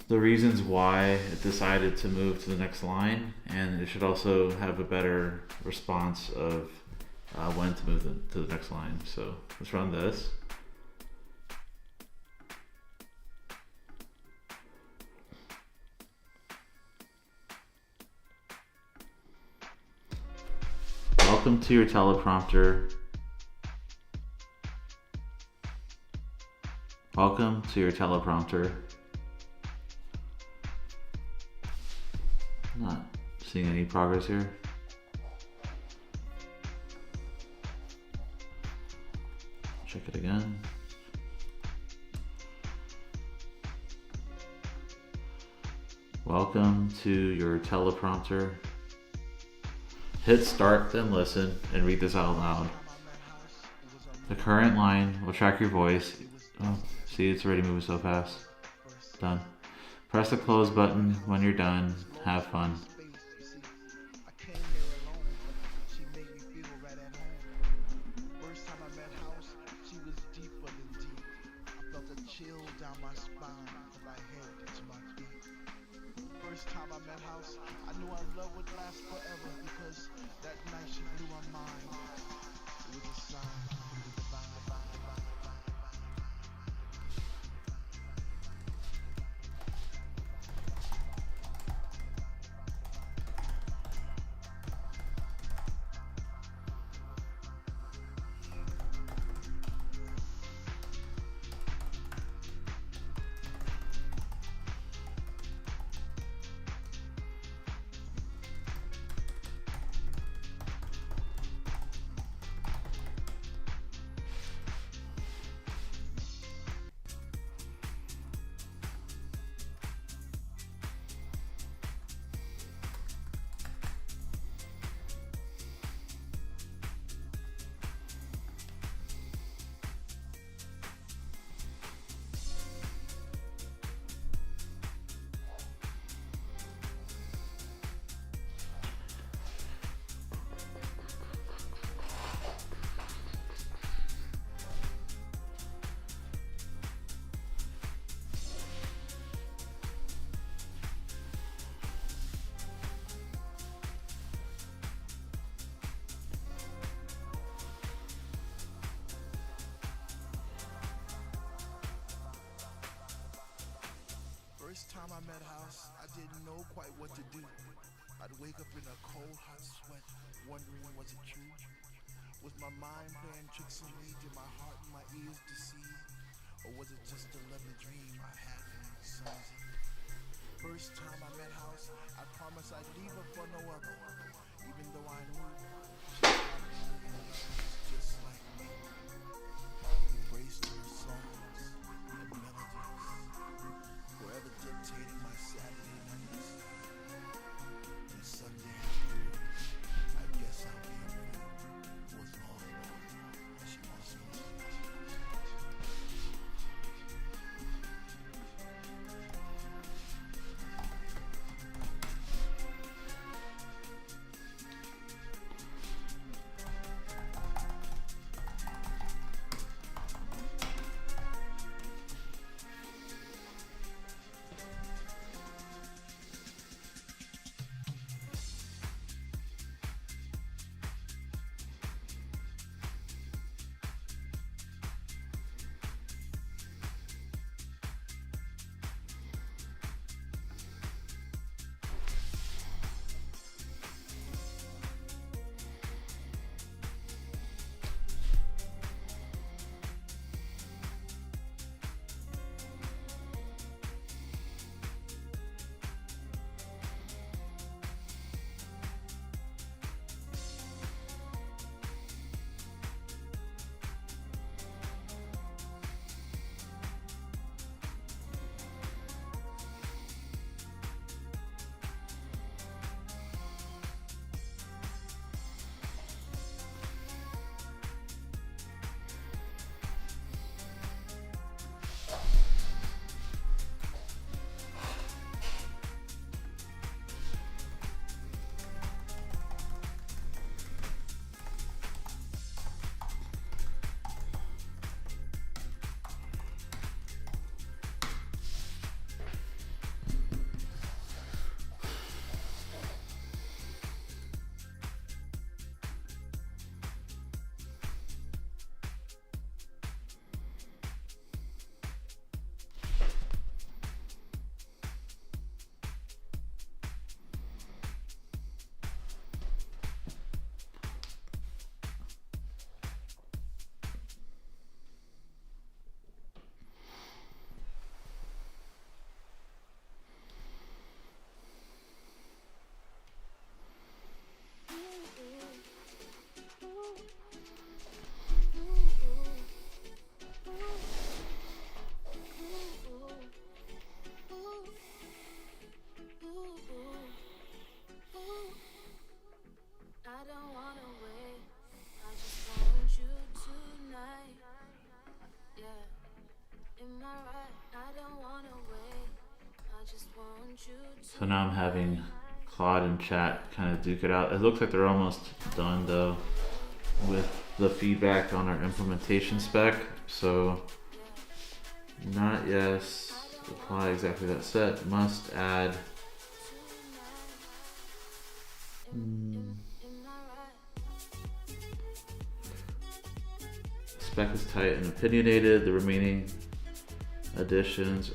reasons why it decided to move to the next line, and it should also have a better response of when to move to the next line. So let's run this. Welcome to your teleprompter. Welcome to your teleprompter. Not seeing any progress here. Check it again. Welcome to your teleprompter. Hit start, then listen, and read this out loud. The current line will track your voice. Oh, see, it's already moving so fast. Done. Press the close button when you're done. Have fun. First time I met House, I knew our love would last forever because that night she blew my mind. It was a sign from the divine. First time I met House, I didn't know quite what to do. I'd wake up in a cold, hot sweat, wondering was it true? Was my mind playing tricks on me? Did my heart and my ears deceive? Or was it just a lovely dream I had in sunset? First time I met House, I promised I'd leave her for no other. Even though I knew she had a million lovers just like me. Embraced her songs and melodies, forever dictating my Saturday nights. And Sunday afternoon, I guess I'll be a fool was all she wants me to be. So now I'm having Claude and chat kind of duke it out. It looks like they're almost done though with the feedback on our implementation spec. So not yes, apply exactly that set, must add. Spec is tight and opinionated. The remaining additions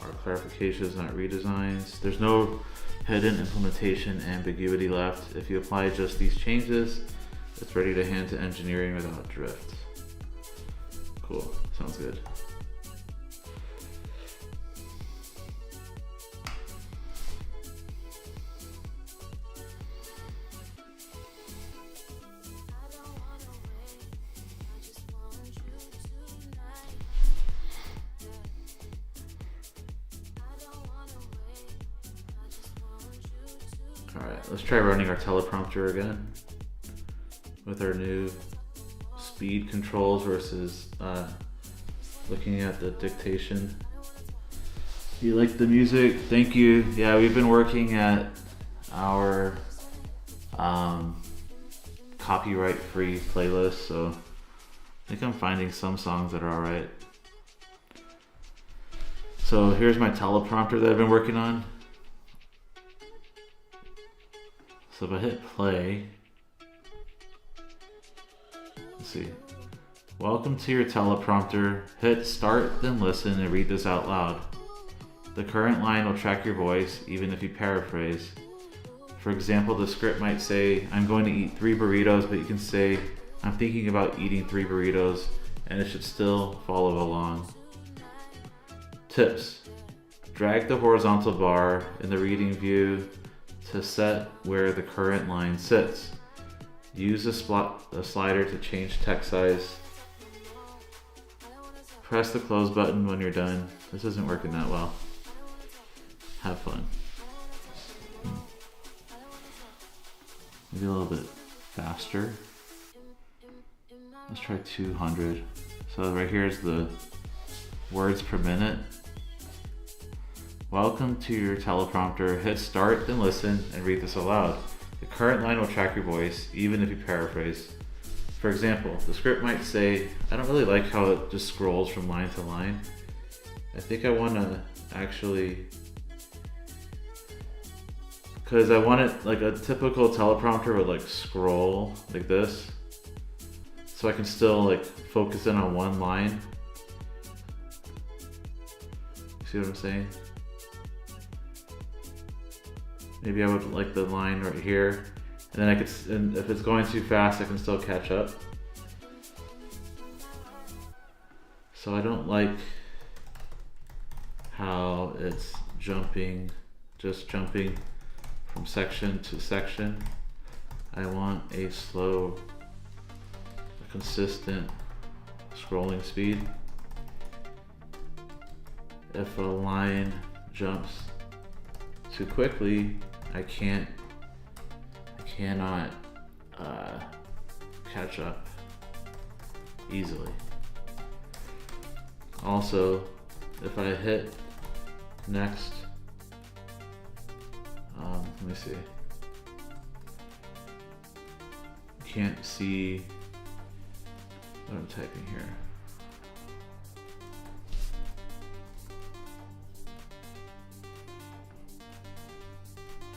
are clarifications, not redesigns. There's no hidden implementation ambiguity left. If you apply just these changes, it's ready to hand to engineering without drift. Cool, sounds good. Alright, let's try running our teleprompter again with our new speed controls versus looking at the dictation. You like the music? Thank you. Yeah, we've been working at our copyright-free playlist, so I think I'm finding some songs that are alright. So here's my teleprompter that I've been working on. So if I hit play, let's see. Welcome to your teleprompter. Hit start, then listen and read this out loud. The current line will track your voice, even if you paraphrase. For example, the script might say, I'm going to eat 3 burritos, but you can say, I'm thinking about eating 3 burritos, and it should still follow along. Tips. Drag the horizontal bar in the reading view to set where the current line sits. Use the slider to change text size. Press the close button when you're done. This isn't working that well. Have fun. Maybe a little bit faster. Let's try 200. So right here is the words per minute. Welcome to your teleprompter. Hit start, then listen and read this aloud. The current line will track your voice, even if you paraphrase. For example, the script might say, I don't really like how it just scrolls from line to line. I think I want to actually, because I want it like a typical teleprompter would like scroll like this. So I can still like focus in on one line. See what I'm saying? Maybe I would like the line right here, and then I could, and if it's going too fast, I can still catch up. So I don't like how it's jumping, just jumping from section to section. I want a slow, consistent scrolling speed. If a line jumps too quickly, I cannot catch up easily. Also, if I hit next, let me see. You can't see what I'm typing here.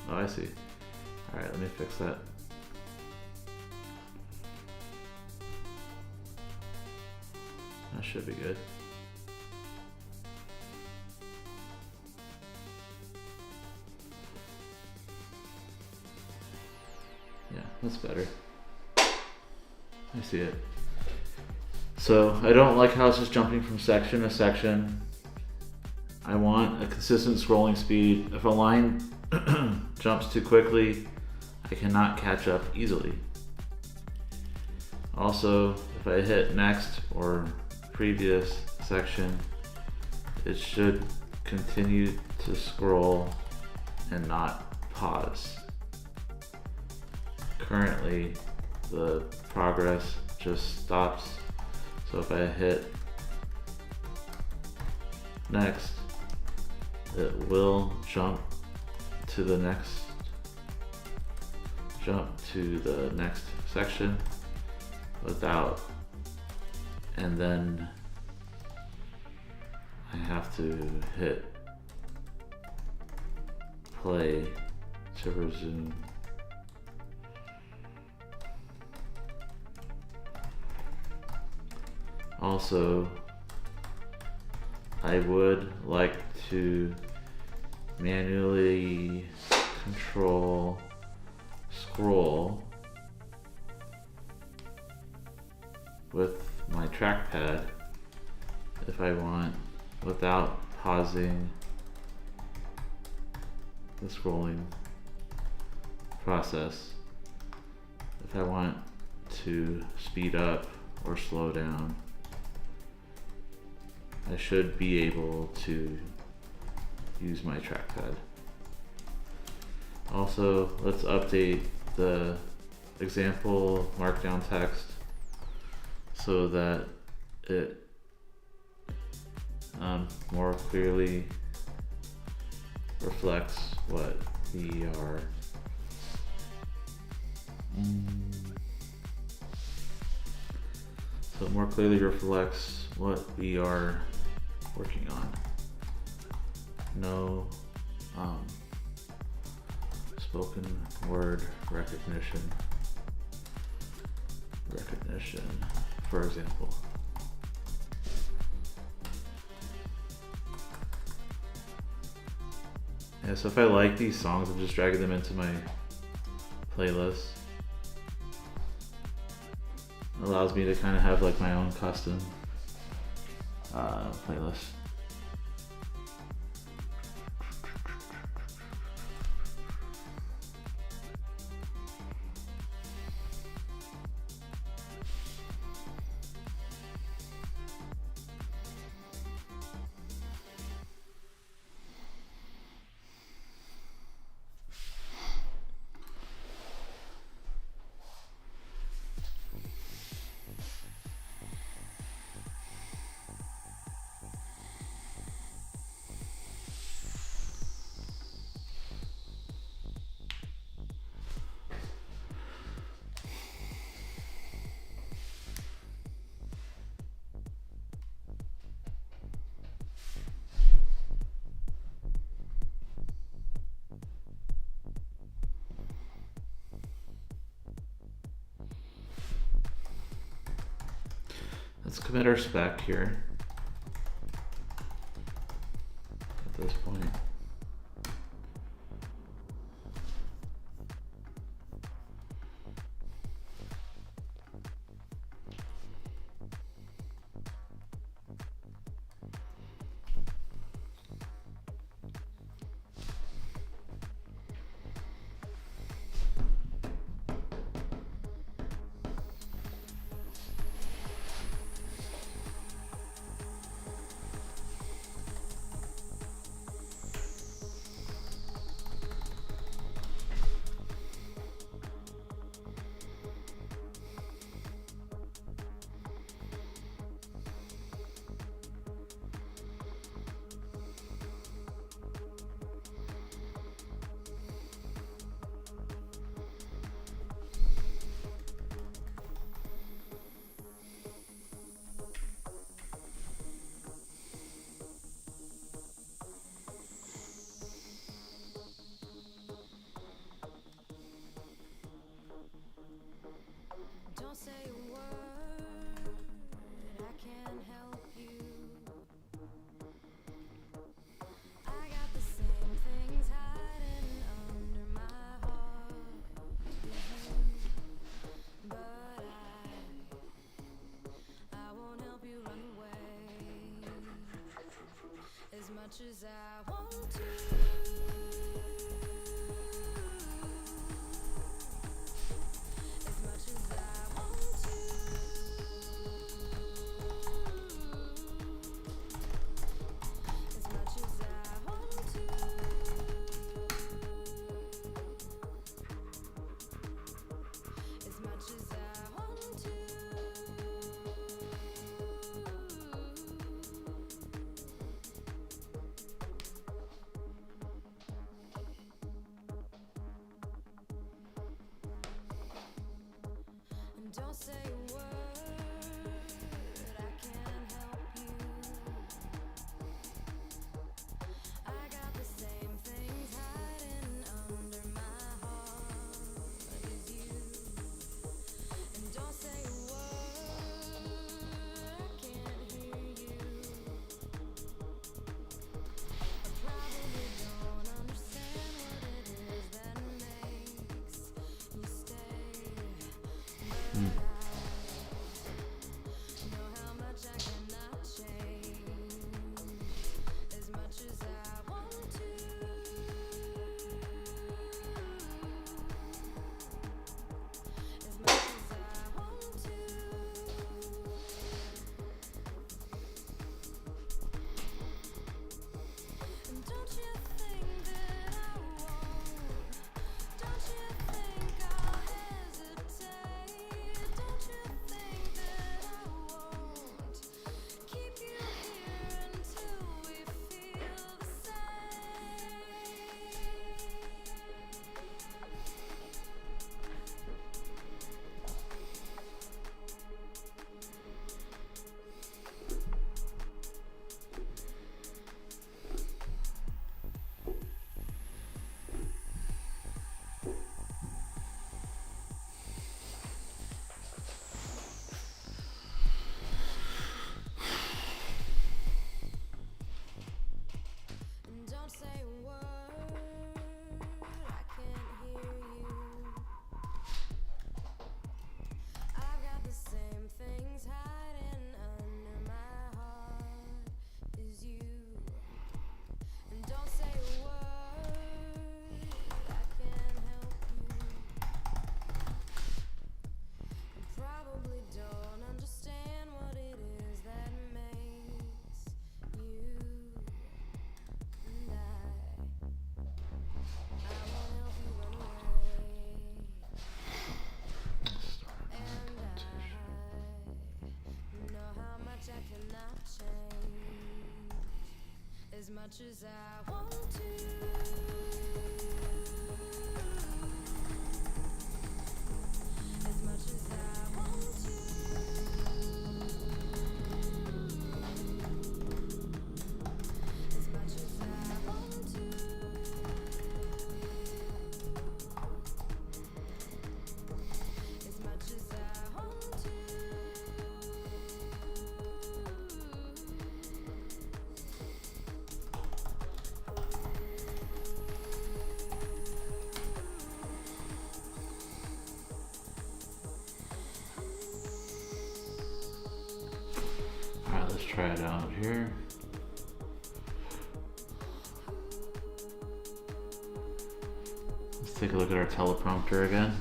Oh, I see. All right, let me fix that. That should be good. Yeah, that's better. I see it. So I don't like how it's just jumping from section to section. I want a consistent scrolling speed. If a line jumps too quickly, I cannot catch up easily. Also, if I hit next or previous section, it should continue to scroll and not pause. Currently, the progress just stops. So if I hit next, it will jump to the next section without, and then I have to hit play to resume. Also, I would like to manually control scroll with my trackpad if I want, without pausing the scrolling process. If I want to speed up or slow down, I should be able to use my trackpad. Also, let's update the example markdown text so that it more clearly reflects what we are so it more clearly reflects what we are working on. No spoken word recognition, for example. Yeah, so if I like these songs, I'm just dragging them into my playlist. allows me to kind of have like my own custom playlist. Let's commit our spec here at this point. Don't say a word, I can't help you. I got the same things hiding under my heart as you. But I won't help you run away as much as I want to. Don't say a word, I can't help you. I got the same things hiding under my heart as you. And don't say a word, I can't hear you. I probably don't understand what it is that makes you stay. But much as I want to. As much as I want to. As much as I want to. As much as I want to. Alright, let's try it out here. Let's take a look at our teleprompter again.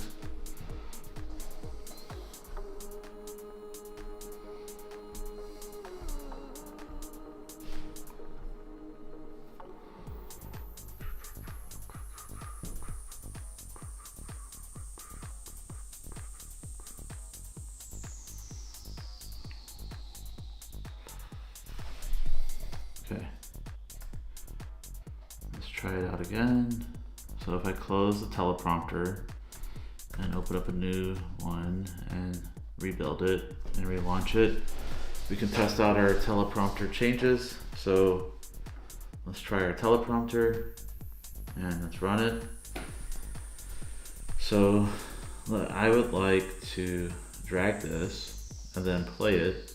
Okay. Let's try it out again. So if I close the teleprompter and open up a new one and rebuild it and relaunch it, we can test out our teleprompter changes. So let's try our teleprompter and let's run it. So I would like to drag this and then play it.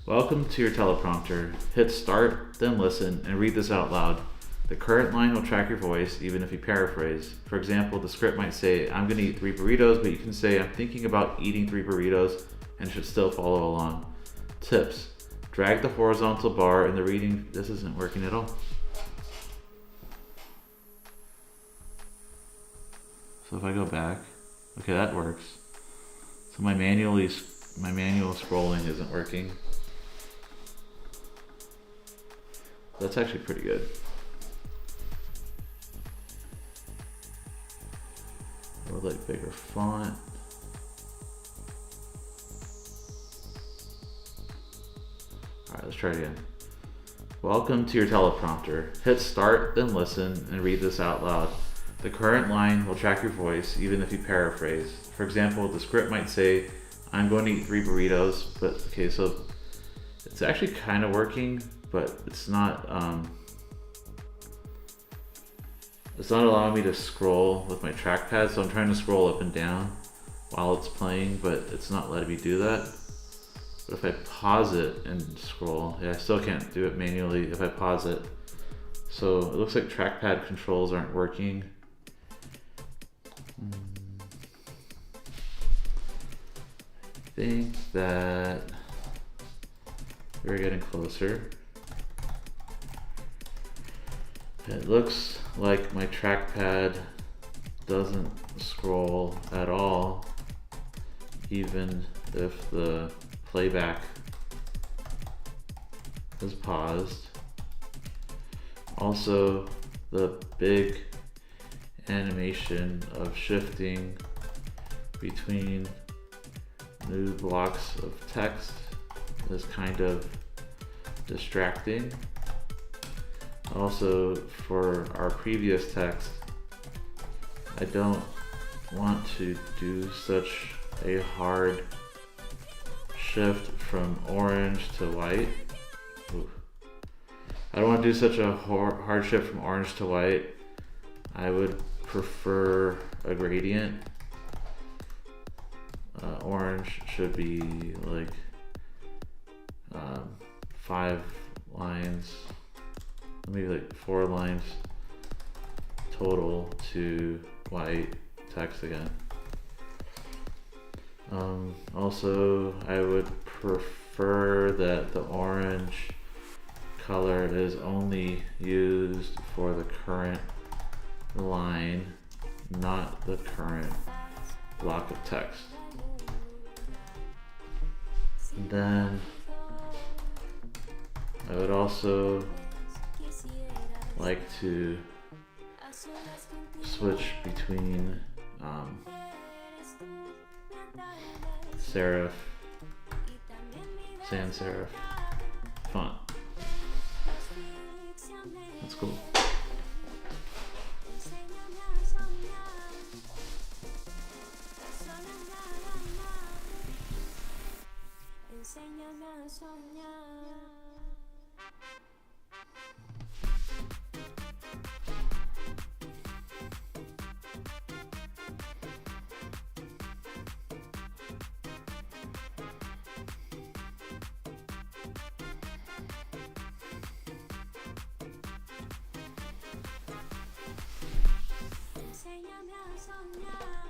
Welcome to your teleprompter. Hit start, then listen, and read this out loud. The current line will track your voice, even if you paraphrase. For example, the script might say, I'm gonna eat 3 burritos, but you can say, I'm thinking about eating 3 burritos, and should still follow along. Tips. Drag the horizontal bar in the reading. This isn't working at all. So if I go back, okay, that works. So my manual scrolling isn't working. That's actually pretty good. I would like bigger font. Alright, let's try it again. Welcome to your teleprompter. Hit start, then listen, and read this out loud. The current line will track your voice, even if you paraphrase. For example, the script might say, I'm going to eat 3 burritos, but okay, so it's actually kind of working, but it's not allowing me to scroll with my trackpad, so I'm trying to scroll up and down while it's playing, but it's not letting me do that. But if I pause it and scroll, yeah, I still can't do it manually if I pause it. So it looks like trackpad controls aren't working. I think that we're getting closer. It looks like my trackpad doesn't scroll at all, even if the playback is paused. Also, the big animation of shifting between new blocks of text is kind of distracting. Also, for our previous text, I don't want to do such a hard shift from orange to white. Ooh. I don't want to do such a hard shift from orange to white. I would prefer a gradient. Orange should be like 5 lines, maybe like 4 lines total to white text again. Also, I would prefer that the orange color is only used for the current line, not the current block of text. And then I would also like to switch between serif, sans serif font. That's cool. Enséñame a soñar, solo nada más. Enséñame a soñar. Enséñame a soñar.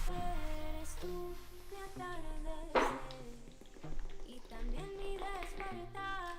Eres tú mi atardecer y también mi despertar.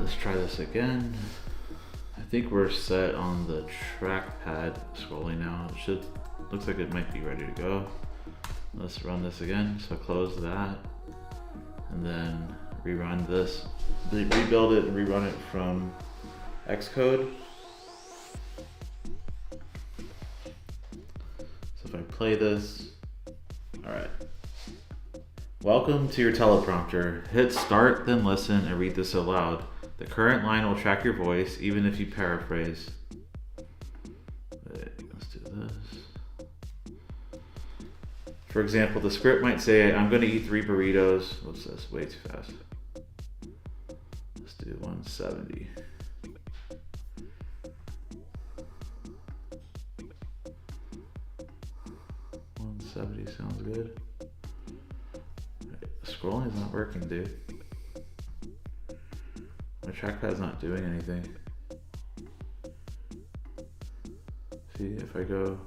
Let's try this again. I think we're set on the trackpad scrolling now. It should, looks like it might be ready to go. Let's run this again. So close that and then rerun this. Rebuild it and rerun it from Xcode. So if I play this, all right. Welcome to your teleprompter. Hit start, then listen and read this aloud. The current line will track your voice, even if you paraphrase. Wait, let's do this. For example, the script might say, I'm going to eat 3 burritos. What's this? Way too fast. Let's do 170. Sounds good. Scrolling is not working, dude. My trackpad's not doing anything. See, if I go,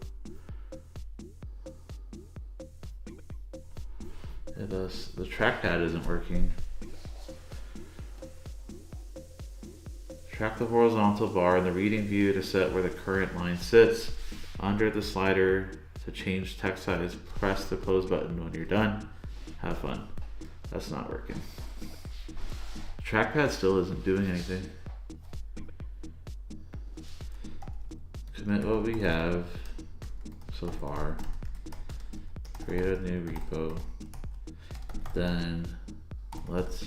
the trackpad isn't working. Track the horizontal bar in the reading view to set where the current line sits. Under the slider to change text size, press the close button when you're done. Have fun. That's not working. Trackpad still isn't doing anything. Commit what we have so far. Create a new repo. Then let's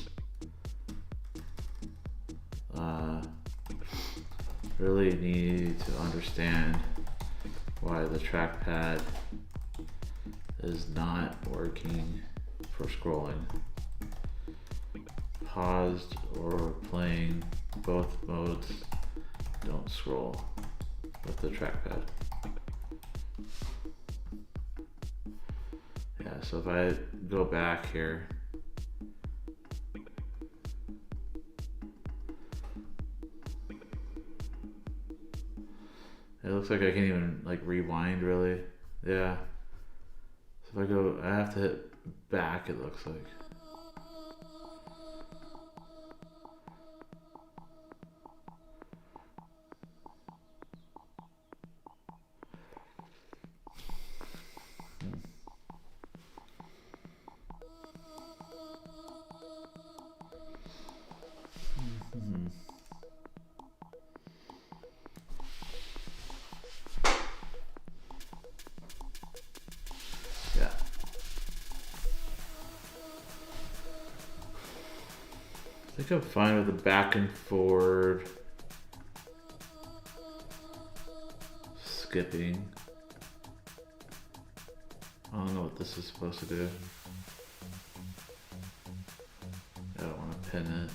really need to understand why the trackpad is not working for scrolling. Paused or playing, both modes don't scroll with the trackpad. Yeah, so if I go back here, it looks like I can't even like rewind really. Yeah. So if I go, I have to hit back, it looks like. Yeah. I think I'm fine with the back and forward skipping. I don't know what this is supposed to do. I don't want to pin it.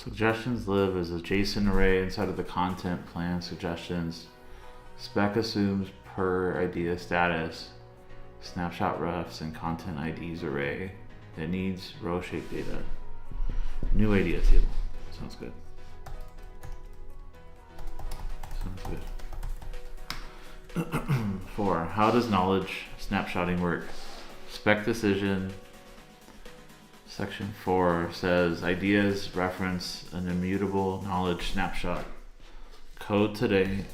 Suggestions live as a JSON array inside of the content plan suggestions. Spec assumes per idea status, snapshot refs, and content IDs array that needs row shape data. New idea table. Sounds good. Sounds good. 4. How does knowledge snapshotting work? Spec decision. Section 4 says ideas reference an immutable knowledge snapshot. Code today.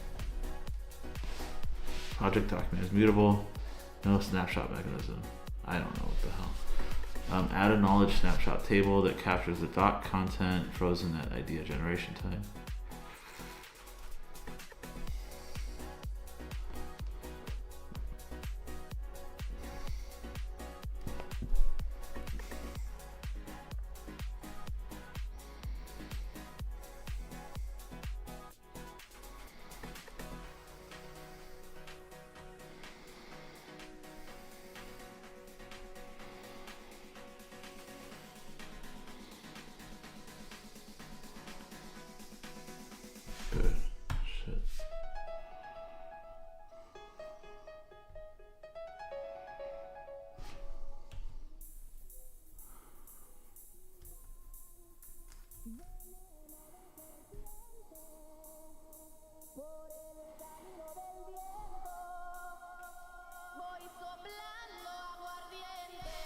Project document is mutable. No snapshot mechanism. I don't know what the hell. Add a knowledge snapshot table that captures the doc content frozen at idea generation time. Good shit. Voy soplando aguardiente.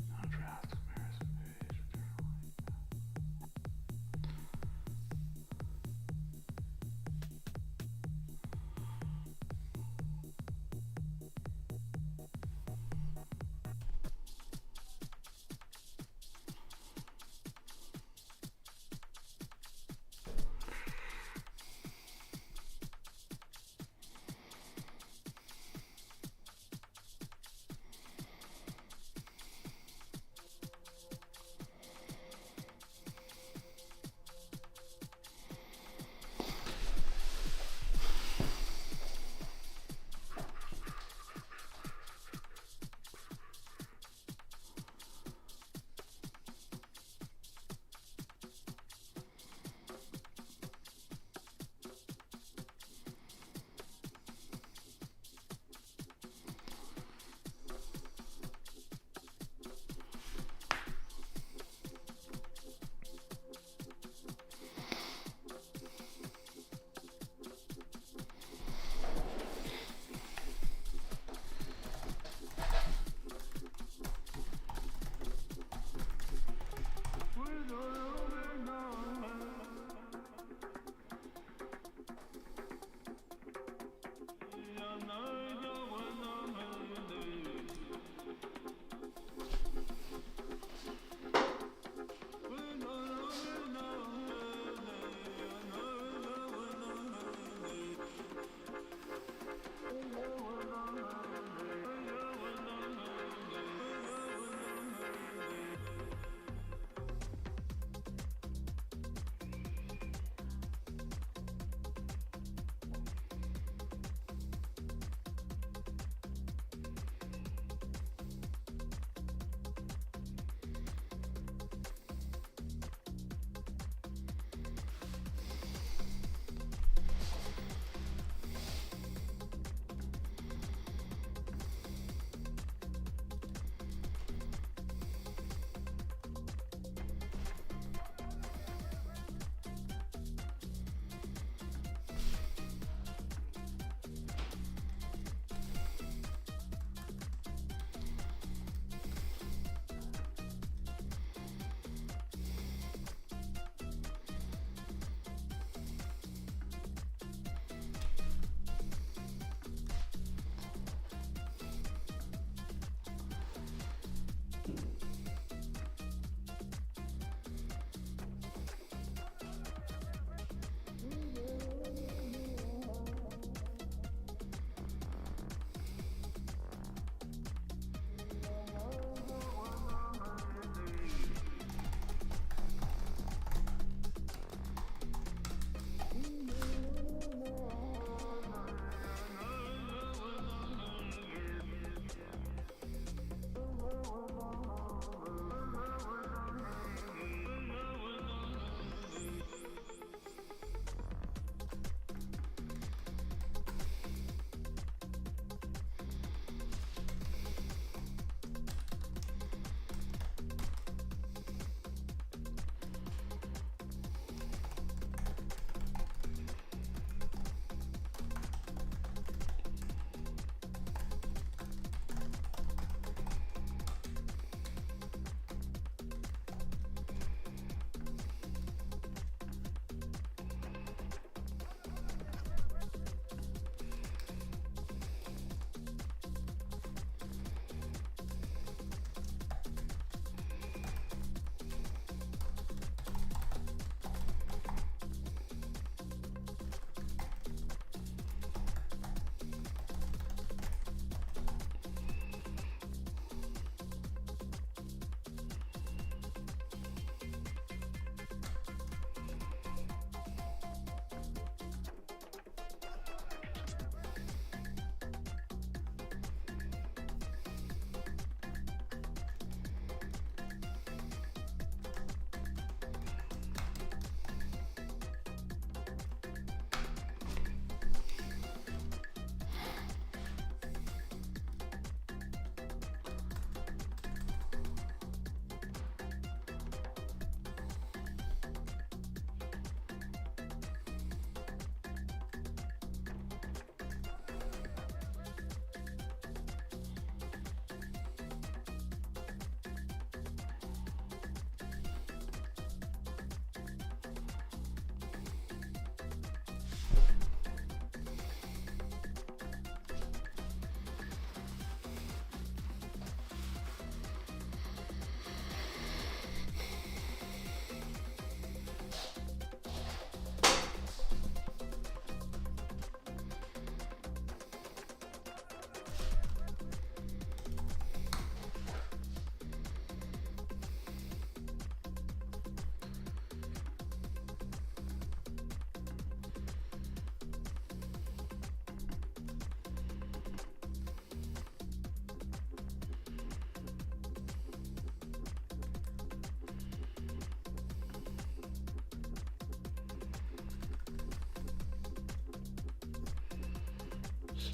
Now draft comparison page.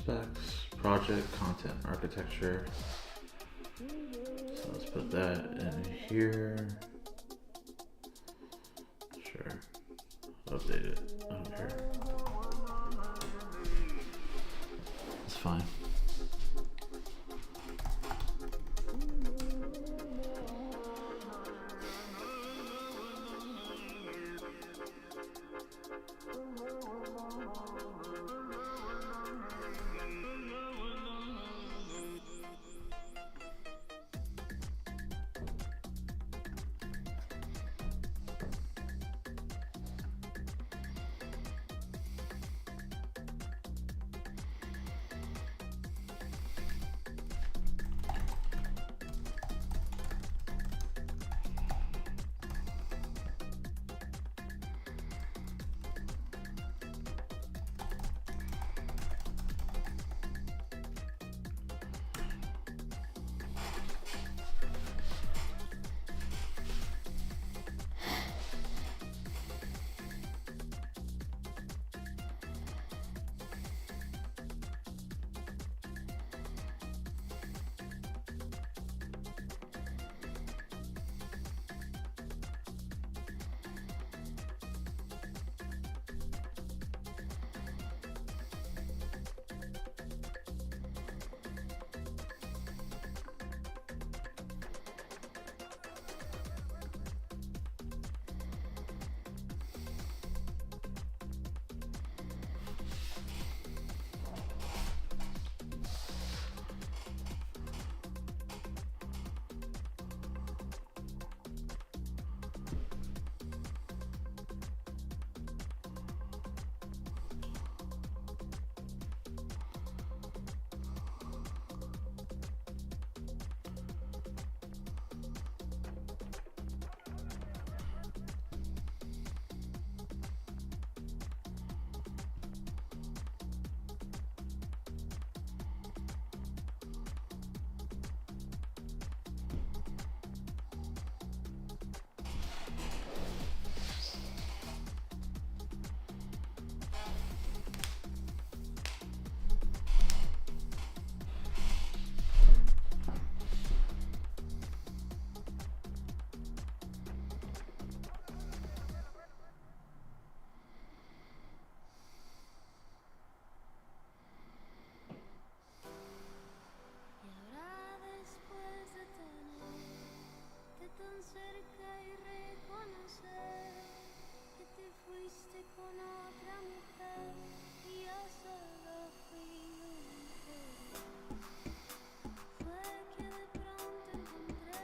specs, project, content, architecture. So let's put that in here. Sure. Update it. I don't care. It's fine. Y ahora después de tenerte tan cerca y reconocer que te fuiste con otra mujer y yo solo fui un juego, fue que de pronto encontré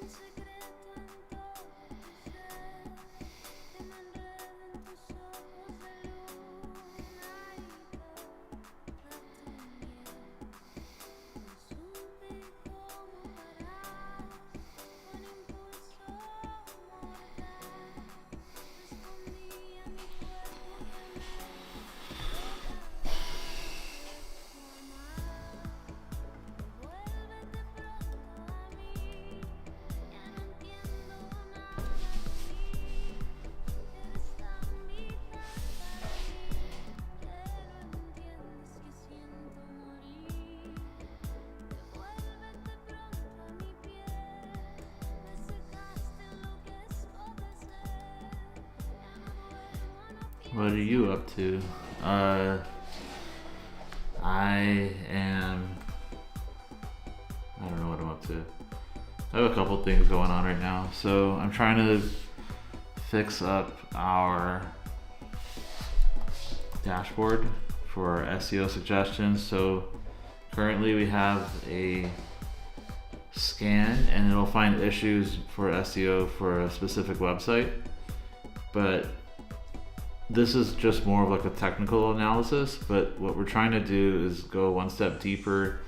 un secreto en todo tu ser, que me enreda en tus ojos de luna y toda tu miel. No supe cómo parar, con impulso mortal respondí a mi cuerpo que me rogaba tu amar. Vuélvete pronto a mí, ya no entiendo nada de ti, eres tan vital para mí, que no entiendes que siento morir. Devuélvete pronto a mi piel, me secaste, enloquezco de sed, ya no duermo, no What are you up to? I don't know what I'm up to. I have a couple things going on right now. So I'm trying to fix up our dashboard for SEO suggestions. So currently we have a scan and it'll find issues for SEO for a specific website. But this is just more of like a technical analysis, but what we're trying to do is go one step deeper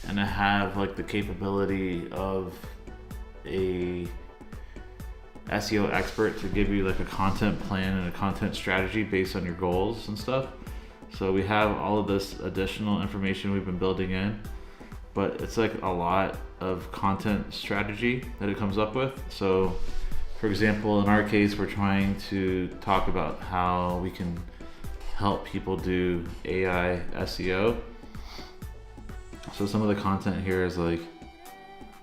and to have like the capability of a SEO expert to give you like a content plan and a content strategy based on your goals and stuff. So we have all of this additional information we've been building in, but it's like a lot of content strategy that it comes up with. So for example, in our case, we're trying to talk about how we can help people do AI SEO. So some of the content here is like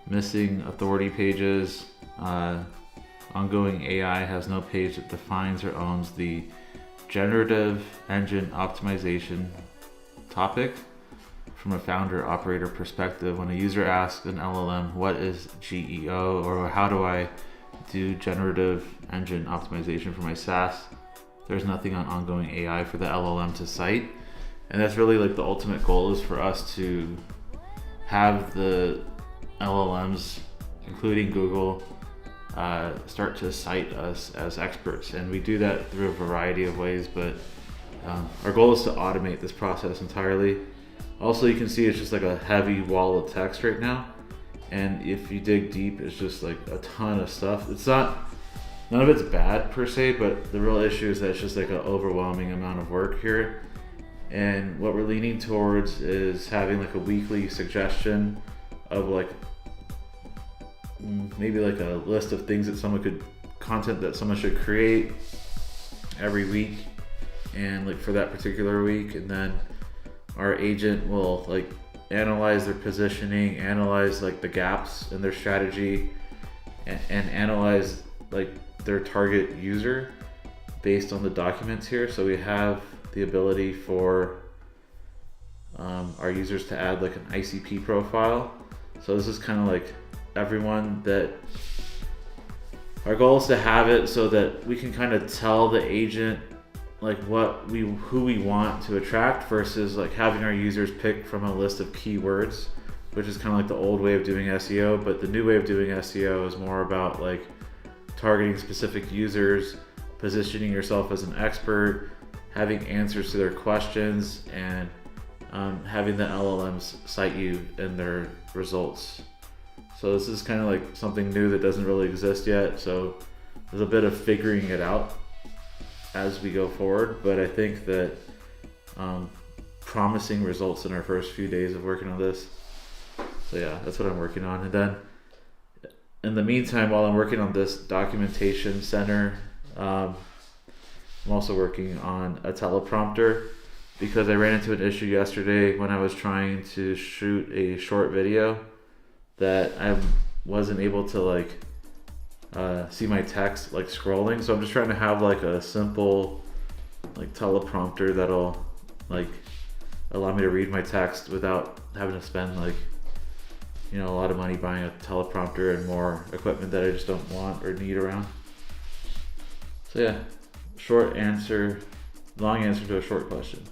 missing authority pages. Ongoing AI has no page that defines or owns the generative engine optimization topic from a founder operator perspective. When a user asks an LLM, what is GEO, or how do I do generative engine optimization for my SaaS, there's nothing on ongoing AI for the LLM to cite. And that's really like the ultimate goal, is for us to have the LLMs, including Google, start to cite us as experts. And we do that through a variety of ways, but our goal is to automate this process entirely. Also, you can see it's just like a heavy wall of text right now. And if you dig deep, it's just like a ton of stuff. It's not, none of it's bad per se, but the real issue is that it's just like an overwhelming amount of work here. And what we're leaning towards is having like a weekly suggestion of like maybe like a list of things that content that someone should create every week, and like for that particular week. And then our agent will like analyze their positioning, analyze like the gaps in their strategy, and analyze like their target user based on the documents here. So we have the ability for our users to add like an ICP profile. So this is kind of like everyone that our goal is to have it so that we can kind of tell the agent like who we want to attract, versus like having our users pick from a list of keywords, which is kind of like the old way of doing SEO. But the new way of doing SEO is more about like targeting specific users, positioning yourself as an expert, having answers to their questions, and having the LLMs cite you in their results. So this is kind of like something new that doesn't really exist yet. So there's a bit of figuring it out as we go forward. But I think that promising results in our first few days of working on this. So yeah, that's what I'm working on. And then in the meantime, while I'm working on this documentation center, I'm also working on a teleprompter, because I ran into an issue yesterday when I was trying to shoot a short video that I wasn't able to like see my text like scrolling. So I'm just trying to have like a simple like teleprompter that'll like allow me to read my text without having to spend like, you know, a lot of money buying a teleprompter and more equipment that I just don't want or need around. So yeah, long answer to a short question.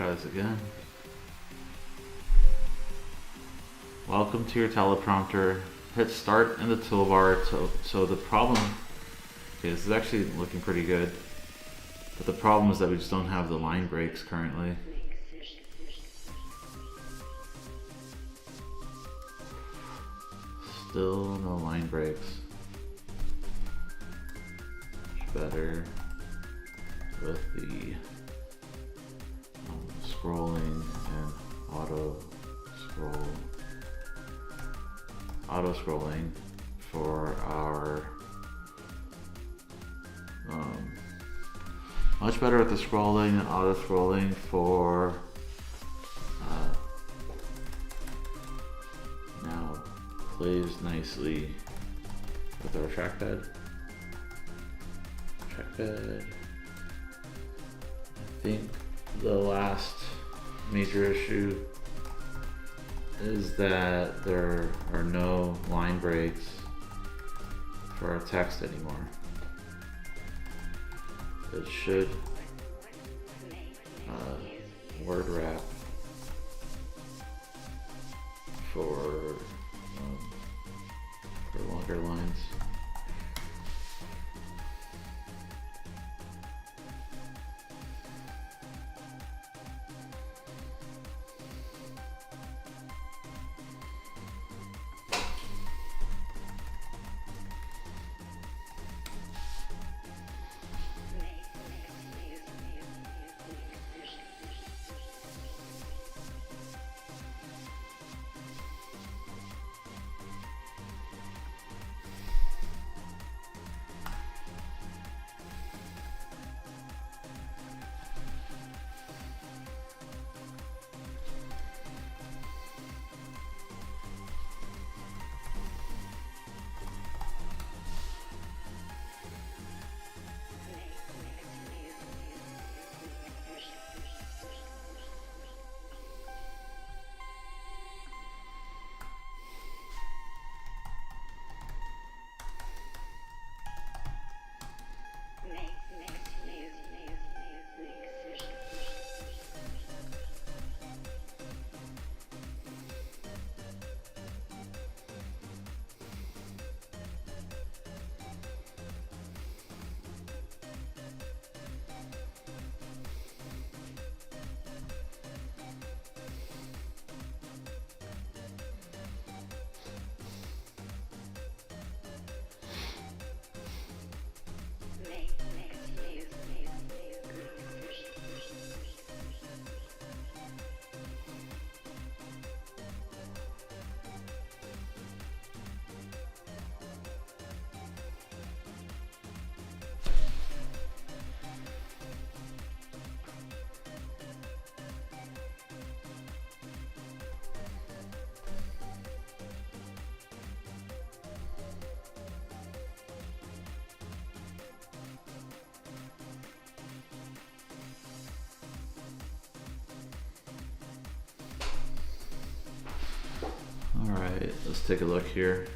try this again. Welcome to your teleprompter. Hit start in the toolbar. So the problem, okay, this is actually looking pretty good. But the problem is that we just don't have the line breaks currently. Still no line breaks. Much better with the scrolling and auto scrolling for our much better with the scrolling and auto scrolling for now plays nicely with our trackpad. I think the last major issue is that there are no line breaks for our text anymore. It should word wrap for longer lines. Alright, let's take a look here.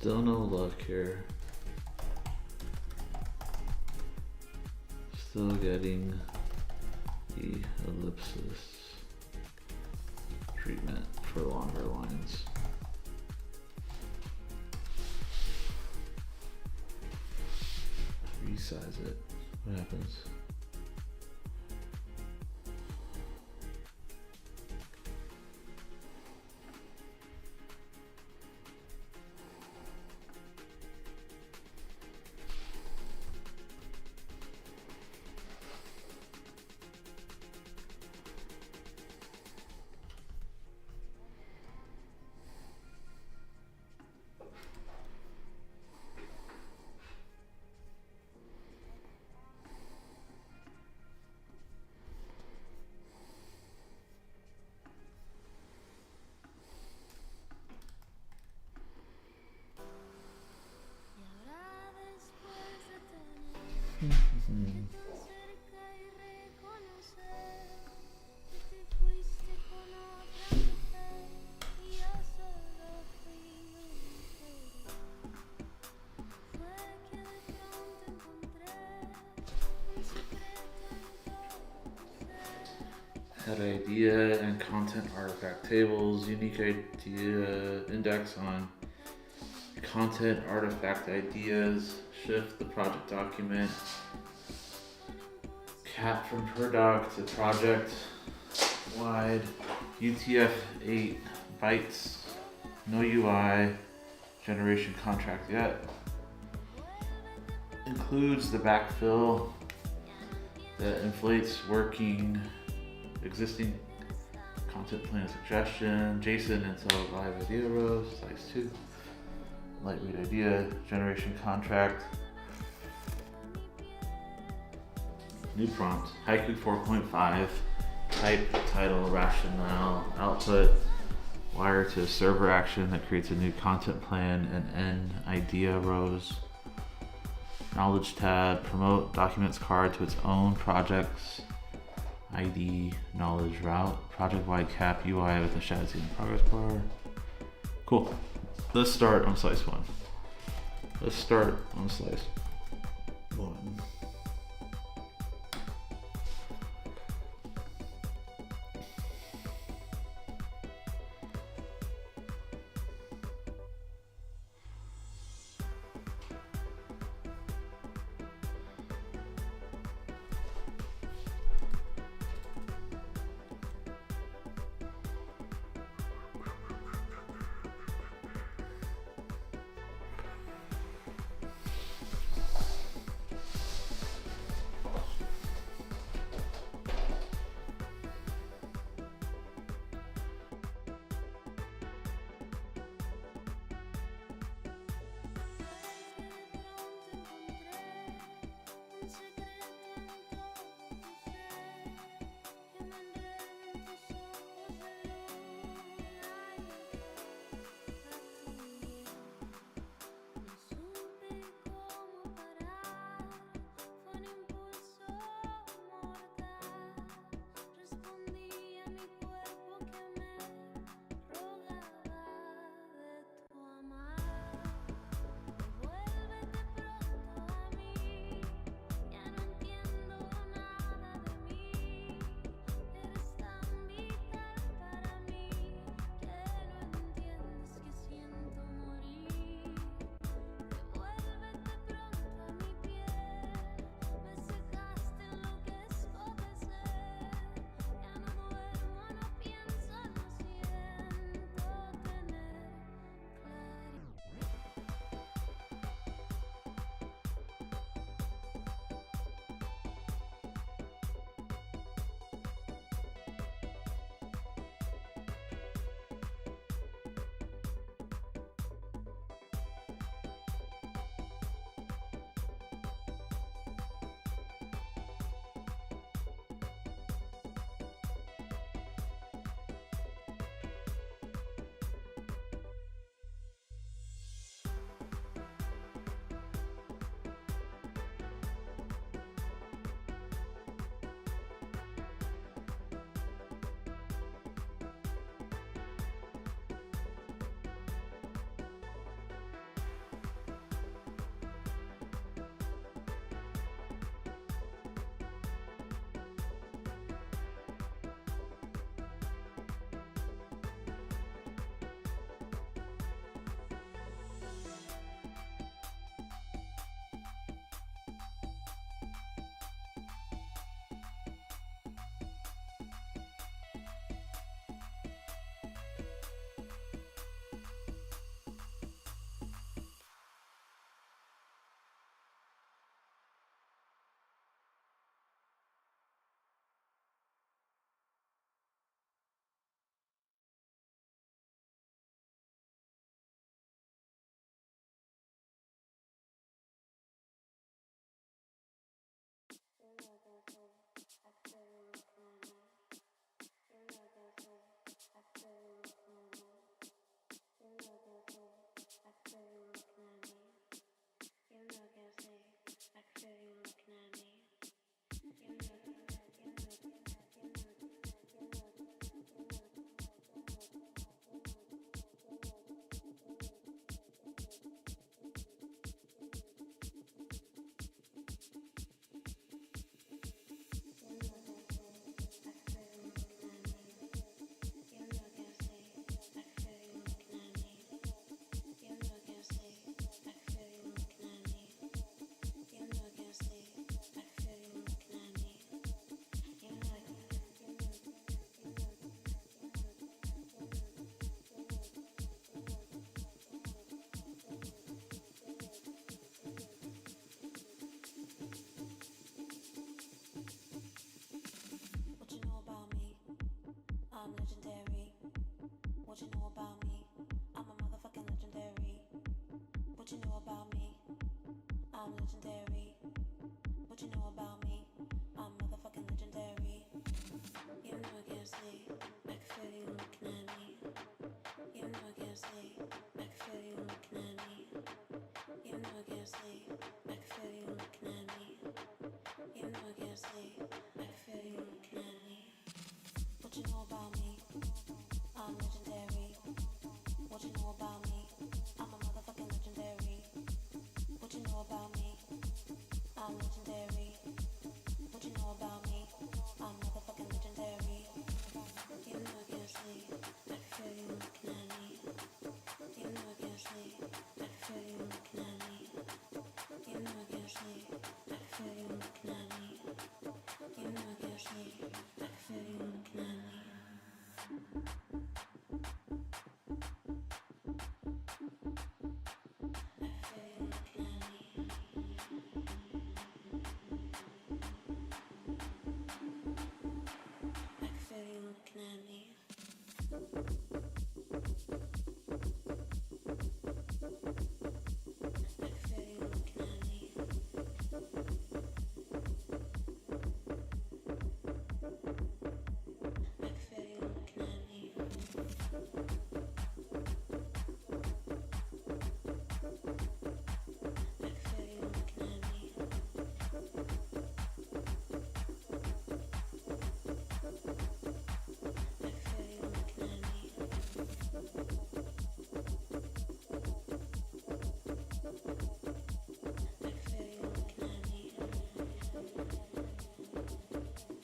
Still no luck here. Still getting the ellipsis treatment for longer lines. Resize it. What happens? Y ahora después de tener tan cerca y reconocer que te fuiste con otra mujer y yo solo fui un juego, fue que de pronto encontré un secreto en todo ser. Had idea and content artifact tables, unique idea index on content artifact ideas, shift the project document, cap from per doc to project wide, UTF-8 bytes, no UI, generation contract yet. Includes the backfill that inflates working existing content plan suggestion, JSON until live idea rows, size 2. Lightweight idea, generation contract. New prompt, haiku 4.5, type, title, rationale, output, wire to server action that creates a new content plan and end idea rows. Knowledge tab, promote documents card to its own projects, ID, knowledge route, project-wide cap UI with a chassis and progress bar. Cool. Let's start on slice 1. Let's start on slice 1. What you know about me? I'm a motherfucking legendary. What you know about me? I'm legendary. What you know about me? I'm motherfucking legendary. You know I can't sleep. I can feel you looking at me. You know I can't sleep. I can feel you looking at me. You know I can't sleep. I can feel you looking at me. You know I can't sleep. I can feel you looking at me. What you know about me? I'm legendary. What you know about me? I'm a motherfucking legendary. What you know about me? I'm legendary. What you know about me? I'm motherfucking legendary. You know I can't sleep. I can feel you looking at me. You know I can't sleep. I can feel you looking at me. You know I can't sleep. I can feel you looking at me. You know I can't sleep. I can feel you looking at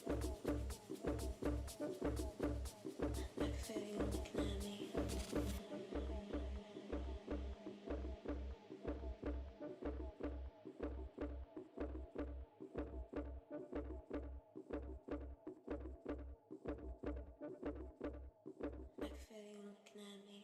me. Looking at me.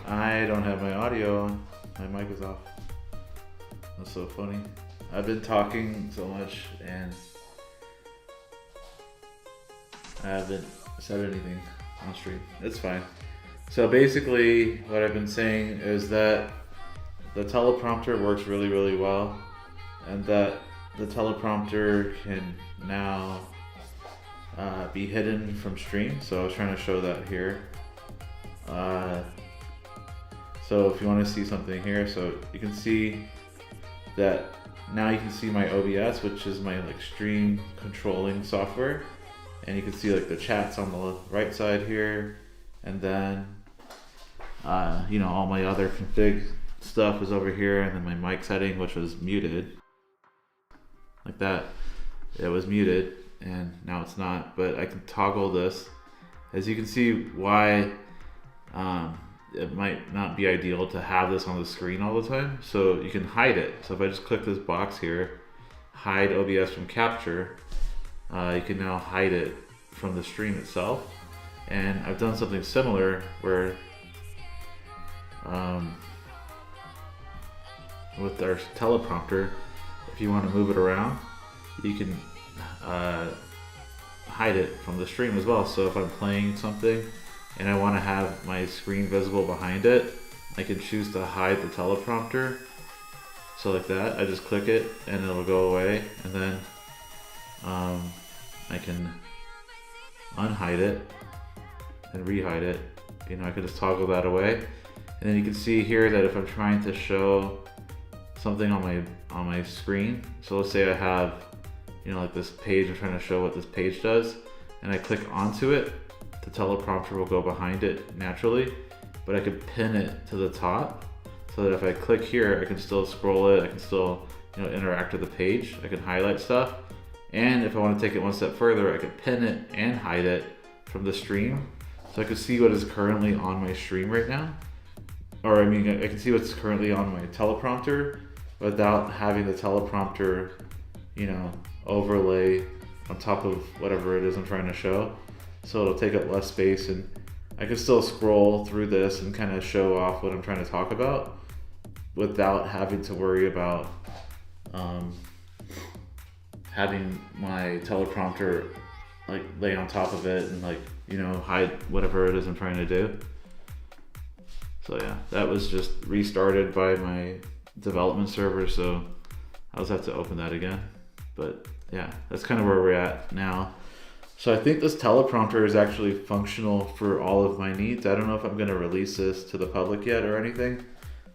I don't have my audio on. My mic is off. That's so funny. I've been talking so much and I haven't said anything on stream. It's fine. So basically what I've been saying is that the teleprompter works really, really well, and that the teleprompter can now be hidden from stream. So I was trying to show that here. So if you want to see something here, so you can see that now you can see my OBS, which is my like stream controlling software, and you can see like the chats on the right side here, and then you know, all my other config stuff is over here, and then my mic setting, which was muted like that. It was muted and now it's not, but I can toggle this. As you can see why it might not be ideal to have this on the screen all the time. So you can hide it. So if I just click this box here, hide OBS from capture, you can now hide it from the stream itself. And I've done something similar where with our teleprompter, if you want to move it around, you can hide it from the stream as well. So if I'm playing something and I want to have my screen visible behind it, I can choose to hide the teleprompter. So like that, I just click it and it'll go away, and then I can unhide it and rehide it. You know, I can just toggle that away, and then you can see here that if I'm trying to show something on my screen, so let's say I have, you know, like this page, I'm trying to show what this page does, and I click onto it, the teleprompter will go behind it naturally, but I could pin it to the top so that if I click here, I can still scroll it, I can still, you know, interact with the page, I can highlight stuff, and if I want to take it one step further, I could pin it and hide it from the stream, so I can see what is currently on my stream right now, or I mean, I can see what's currently on my teleprompter without having the teleprompter, you know, overlay on top of whatever it is I'm trying to show. So it'll take up less space, and I can still scroll through this and kind of show off what I'm trying to talk about without having to worry about having my teleprompter like lay on top of it and like, you know, hide whatever it is I'm trying to do. So yeah, that was just restarted by my development server, so I'll just have to open that again. But yeah, that's kind of where we're at now. So I think this teleprompter is actually functional for all of my needs. I don't know if I'm going to release this to the public yet or anything,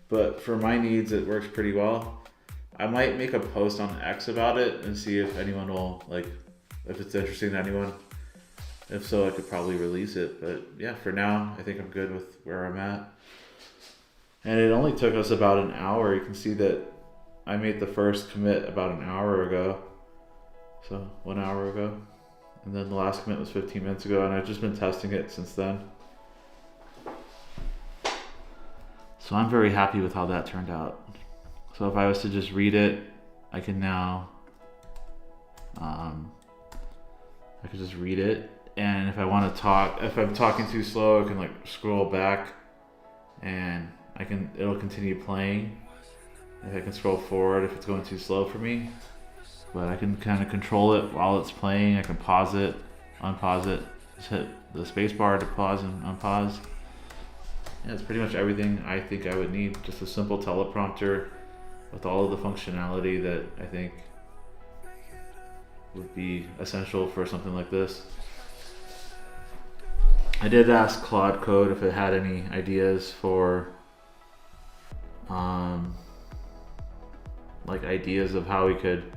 but for my needs, it works pretty well. I might make a post on X about it and see if anyone will, like, if it's interesting to anyone. If so, I could probably release it. But yeah, for now, I think I'm good with where I'm at. And it only took us about an hour. You can see that I made the first commit about an hour ago. So 1 hour ago. And then the last commit was 15 minutes ago, and I've just been testing it since then. So I'm very happy with how that turned out. So if I was to just read it, I can now, I could just read it. And if I want to talk, if I'm talking too slow, I can like scroll back and it'll continue playing. If I can scroll forward if it's going too slow for me. But I can kind of control it while it's playing. I can pause it, unpause it, just hit the space bar to pause and unpause. Yeah, it's pretty much everything I think I would need. Just a simple teleprompter with all of the functionality that I think would be essential for something like this. I did ask Claude Code if it had any ideas for like ideas of how we could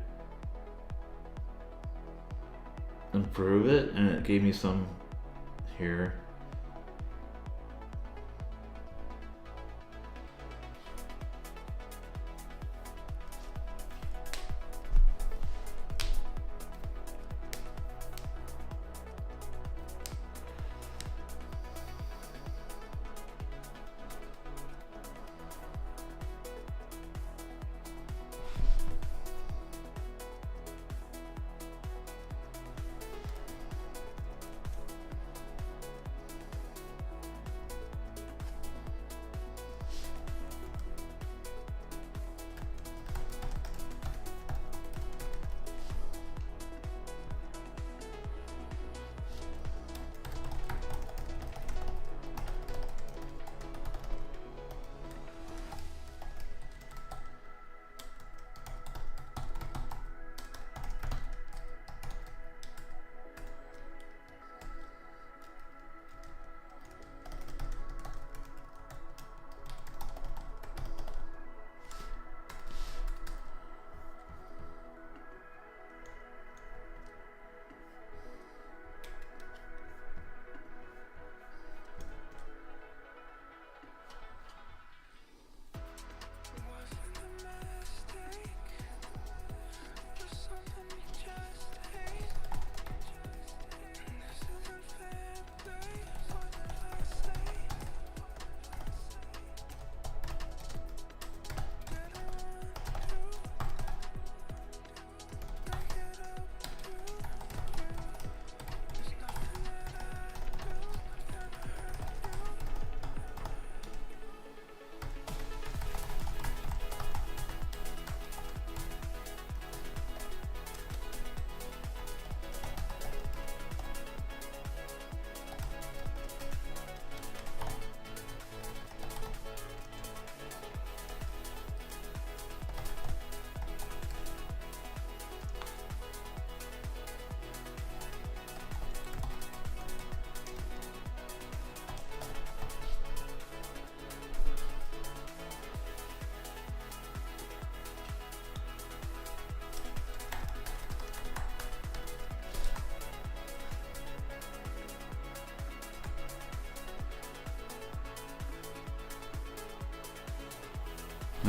improve it, and it gave me some here.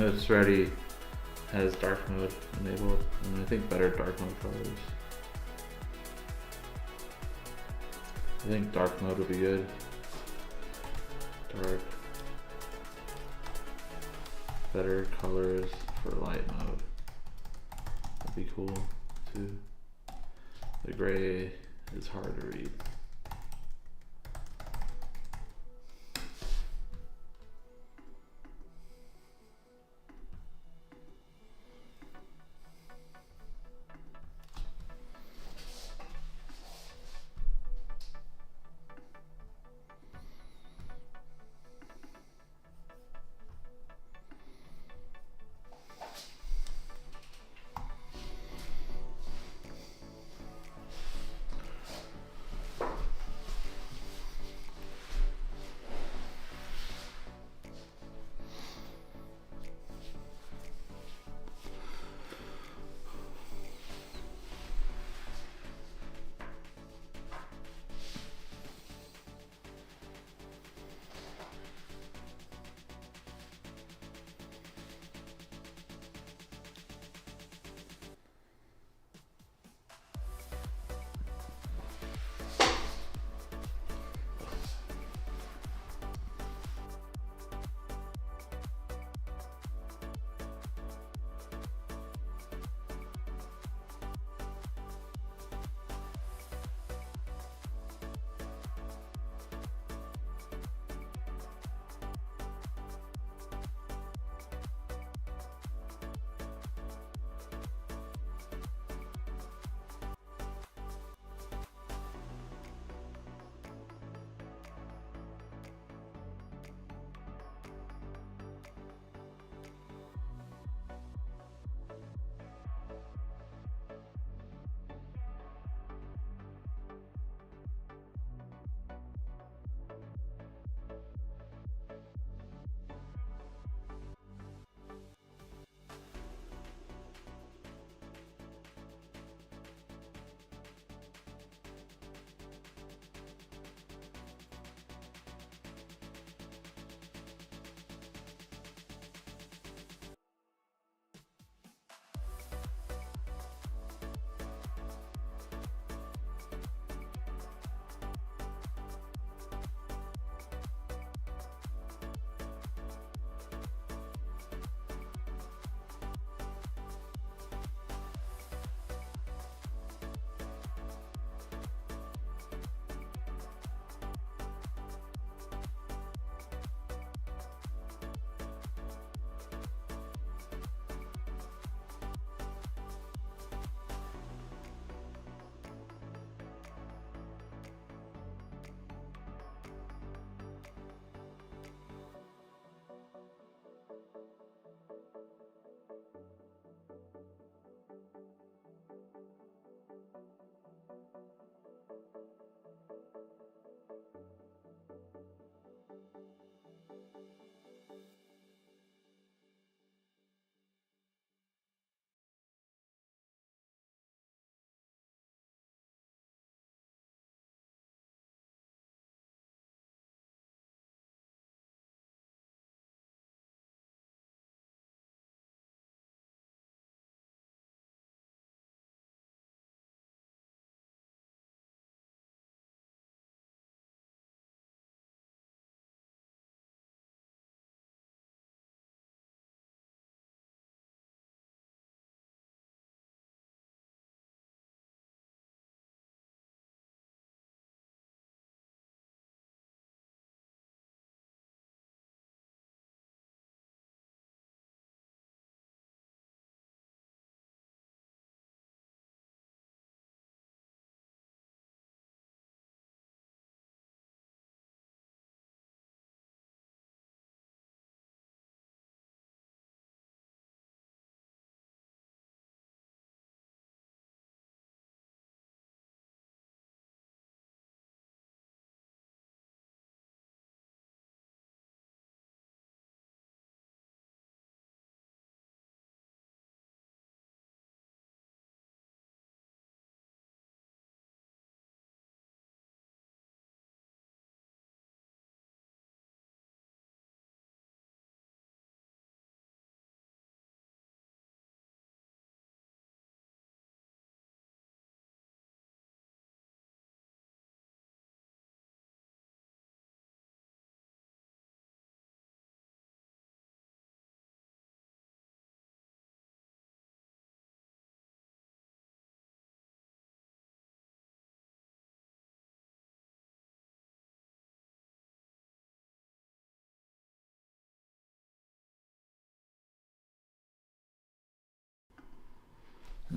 it's ready, has dark mode enabled, and I think better dark mode colors. I think dark mode would be good. Dark. Better colors for light mode. That'd be cool too. The gray is hard to read.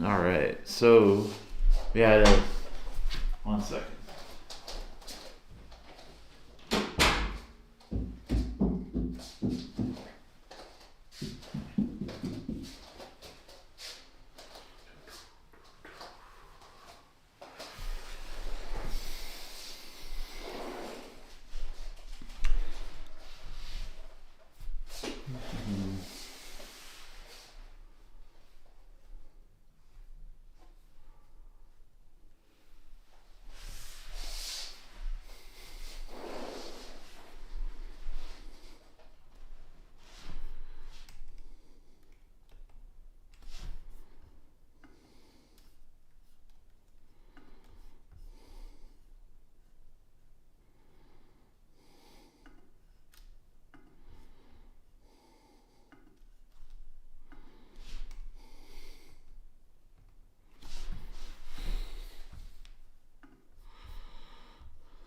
All right, so we had a 1 second.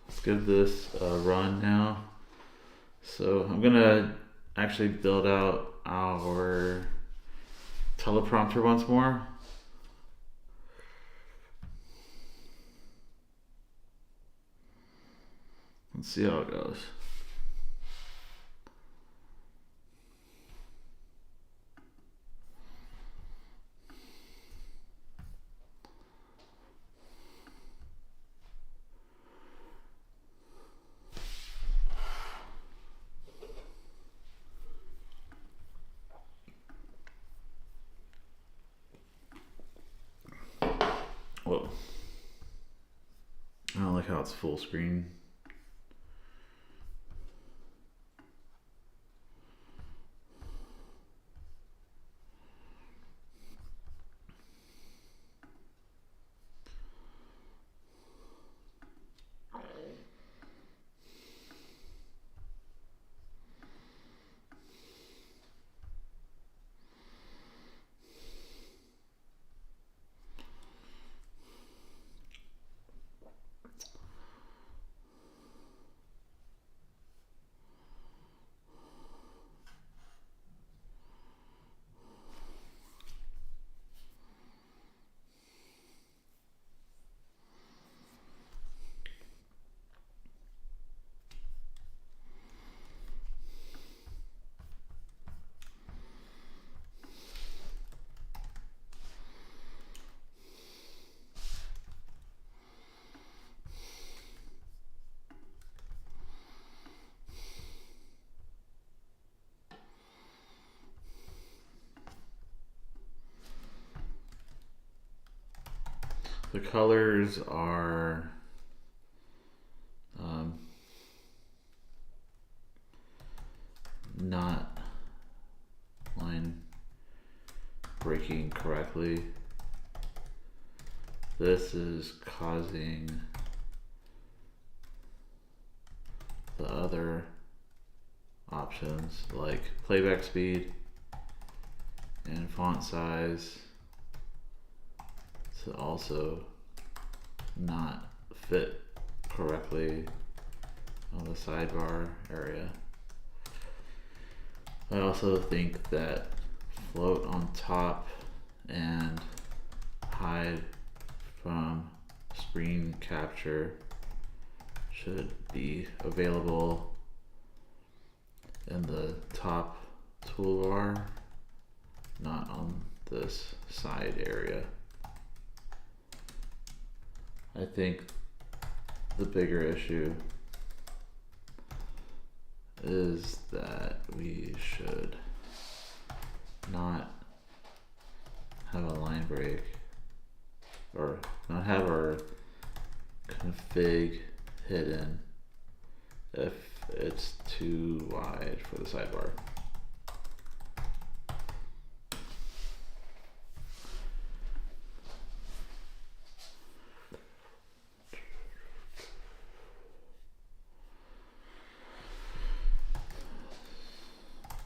Let's give this a run now. So I'm gonna actually build out our teleprompter once more. Let's see how it goes. Whoa. I don't like how it's full screen. The colors are not line breaking correctly. This is causing the other options like playback speed and font size to also not fit correctly on the sidebar area. I also think that float on top and hide from screen capture should be available in the top toolbar, not on this side area. I think the bigger issue is that we should not have a line break or not have our config hidden if it's too wide for the sidebar.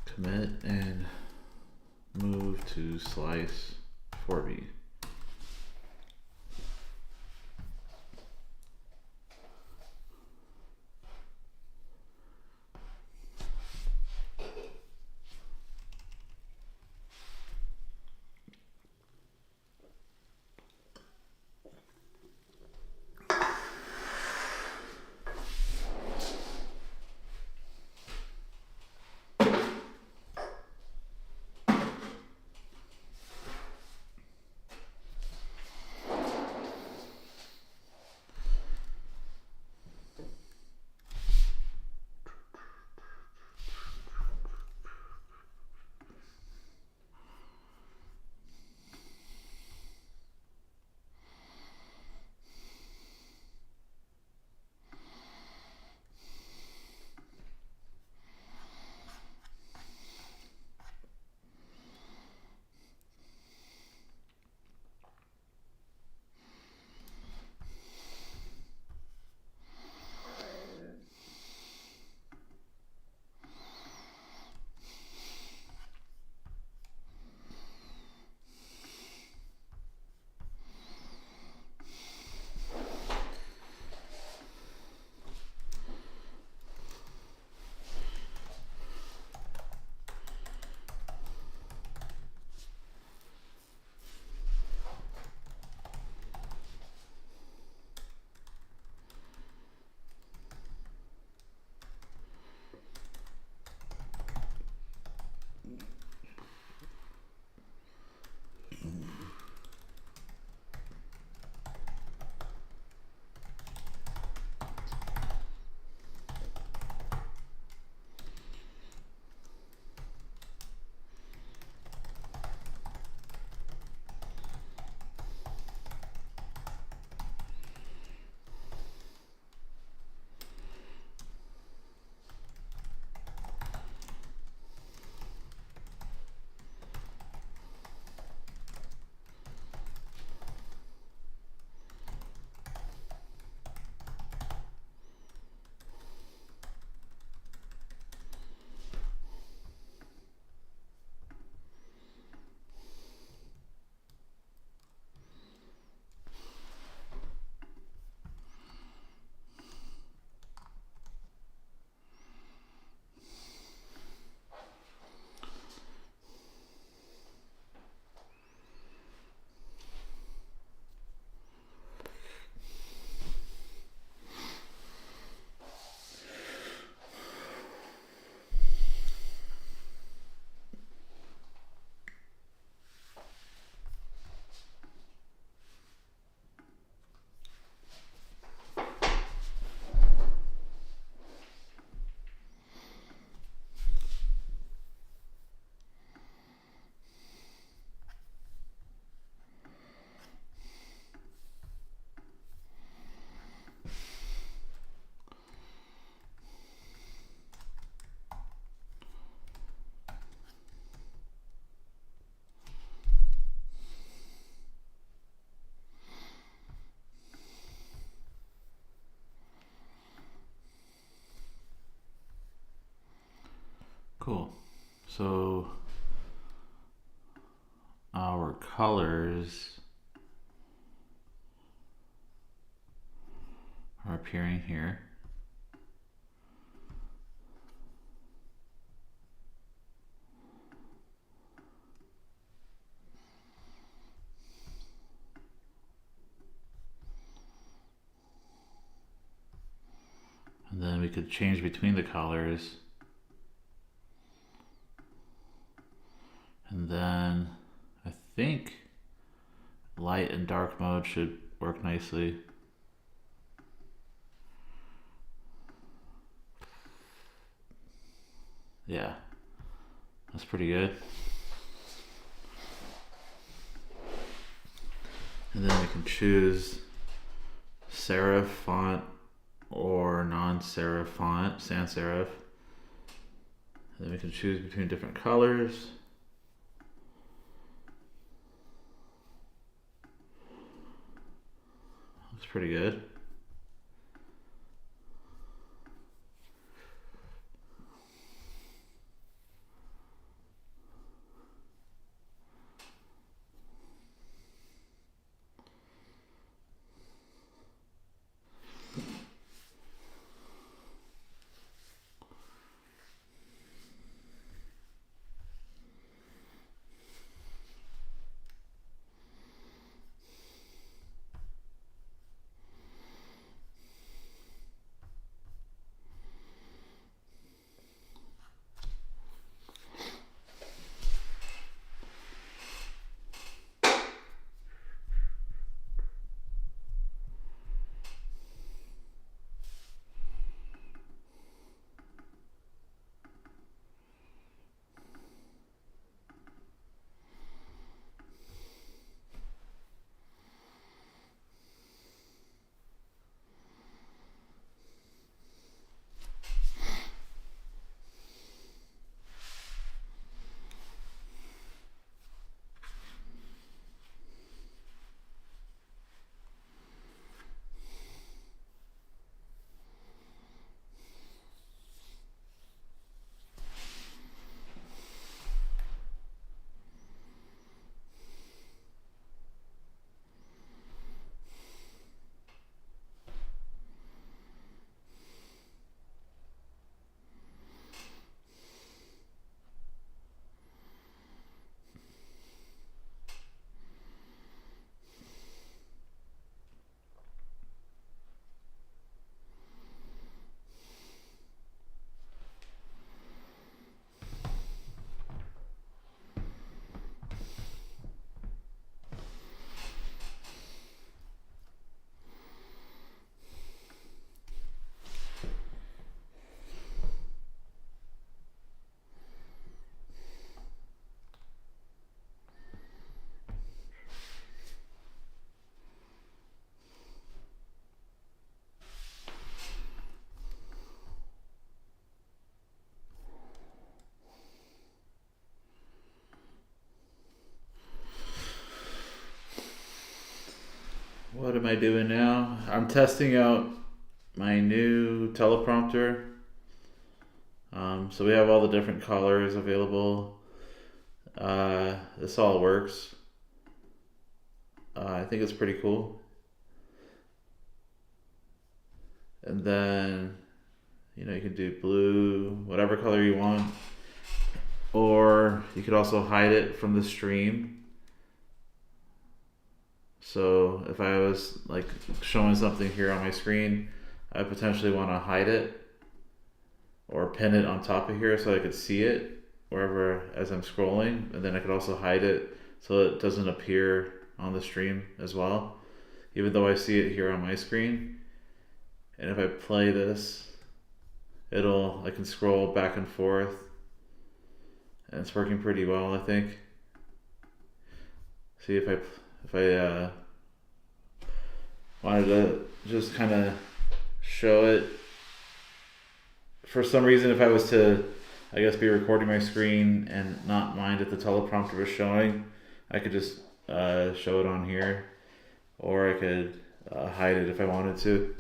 Commit and move to slice 4B. Cool. So our colors are appearing here. And then we could change between the colors. And then I think light and dark mode should work nicely. Yeah, that's pretty good. And then we can choose serif font or non-serif font, sans serif. And then we can choose between different colors. Looks pretty good. What am I doing now? I'm testing out my new teleprompter. So we have all the different colors available. This all works. I think it's pretty cool. And then, you can do blue, whatever color you want. Or you could also hide it from the stream. So if I was like showing something here on my screen, I potentially want to hide it or pin it on top of here so I could see it wherever as I'm scrolling, and then I could also hide it so it doesn't appear on the stream as well, even though I see it here on my screen. And if I play this, I can scroll back and forth, and it's working pretty well, I think. See, if I wanted to just kind of show it, for some reason, if I was to, I guess, be recording my screen and not mind if the teleprompter was showing, I could just show it on here, or I could hide it if I wanted to.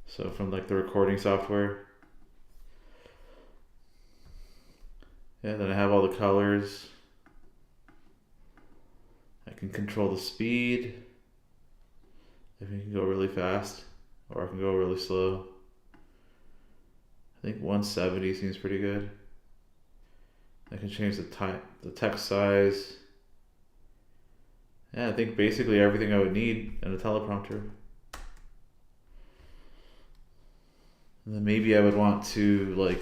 So from like the recording software. Yeah, then I have all the colors. I can control the speed. If I can go really fast, or I can go really slow. I think 170 seems pretty good. I can change the text size. Yeah, I think basically everything I would need in a teleprompter. And then maybe I would want to like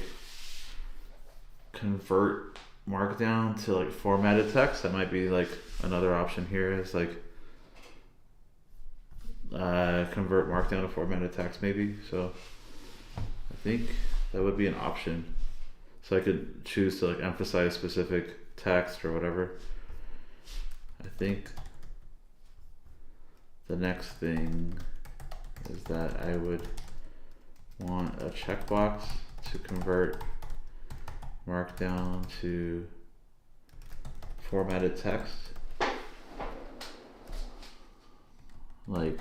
convert Markdown to like formatted text. That might be like another option here. Is like convert Markdown to formatted text maybe. So I think that would be an option. So I could choose to like emphasize specific text or whatever. I think the next thing is that I would want a checkbox to convert Markdown to formatted text, like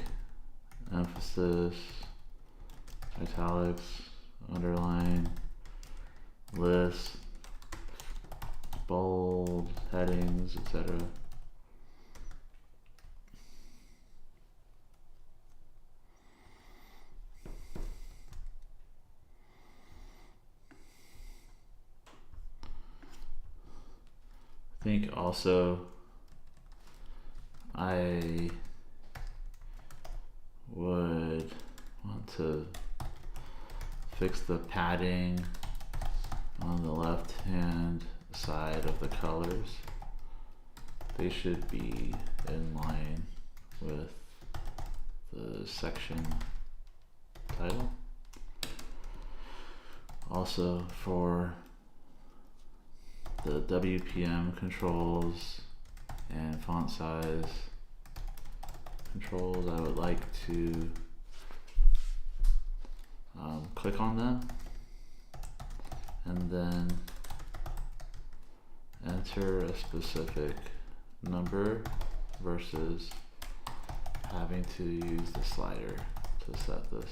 emphasis, italics, underline, list, bold, headings, etc. I think also I would want to fix the padding on the left hand side of the colors. They should be in line with the section title. Also for the WPM controls and font size controls, I would like to click on them and then enter a specific number versus having to use the slider to set this.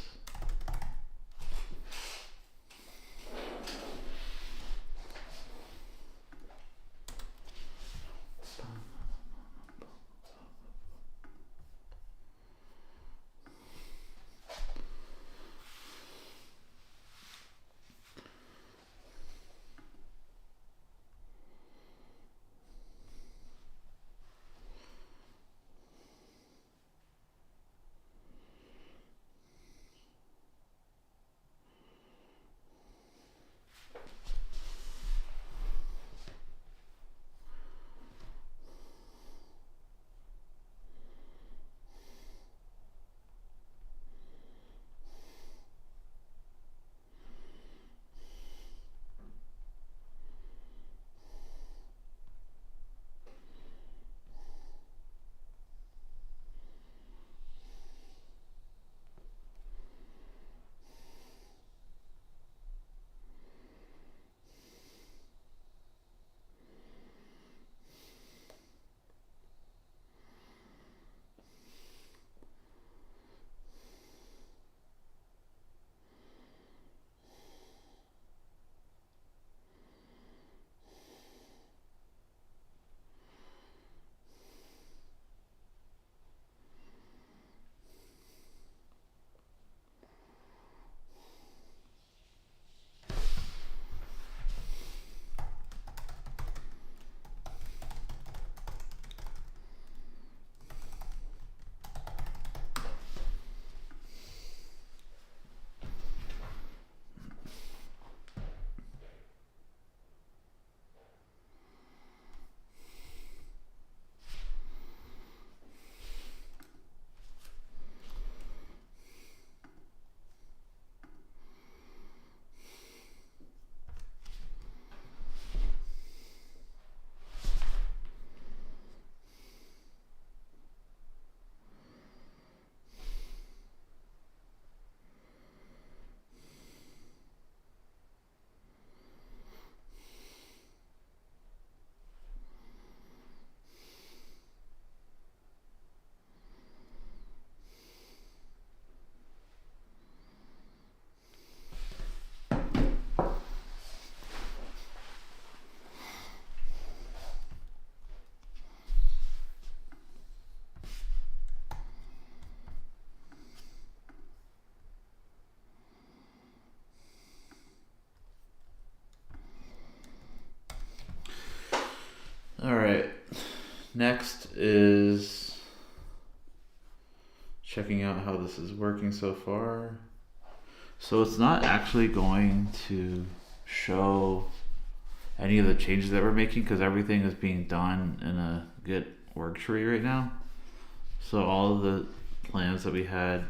Next is checking out how this is working so far. So it's not actually going to show any of the changes that we're making because everything is being done in a Git work tree right now. So all of the plans that we had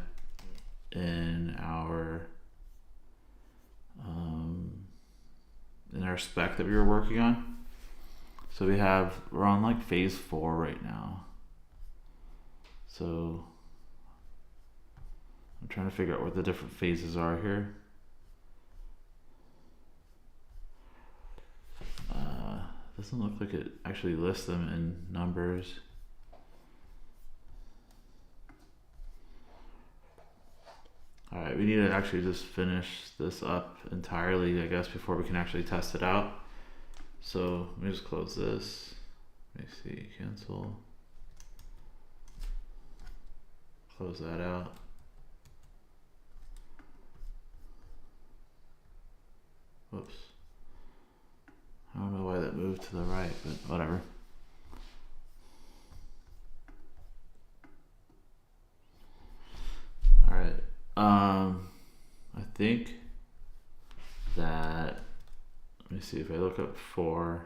in our spec that we were working on. So we're on like phase 4 right now. So I'm trying to figure out what the different phases are here. Doesn't look like it actually lists them in numbers. Alright, we need to actually just finish this up entirely, I guess, before we can actually test it out. So let me just close this. Let me see, cancel. Close that out. Whoops. I don't know why that moved to the right, but whatever. Alright. I think that, let me see if I look up 4.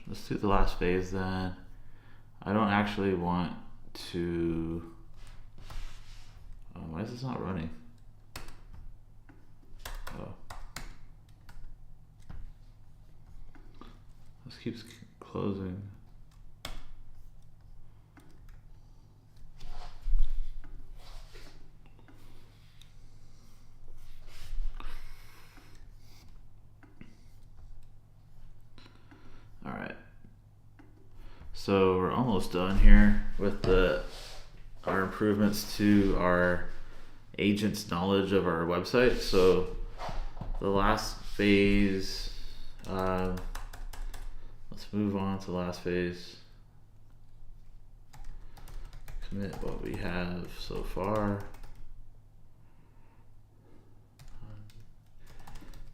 Let's do the last phase then. I don't actually want to... why is this not running? Oh. This keeps closing. Alright. So we're almost done here with our improvements to our agent's knowledge of our website. So the last phase, let's move on to the last phase. Commit what we have so far.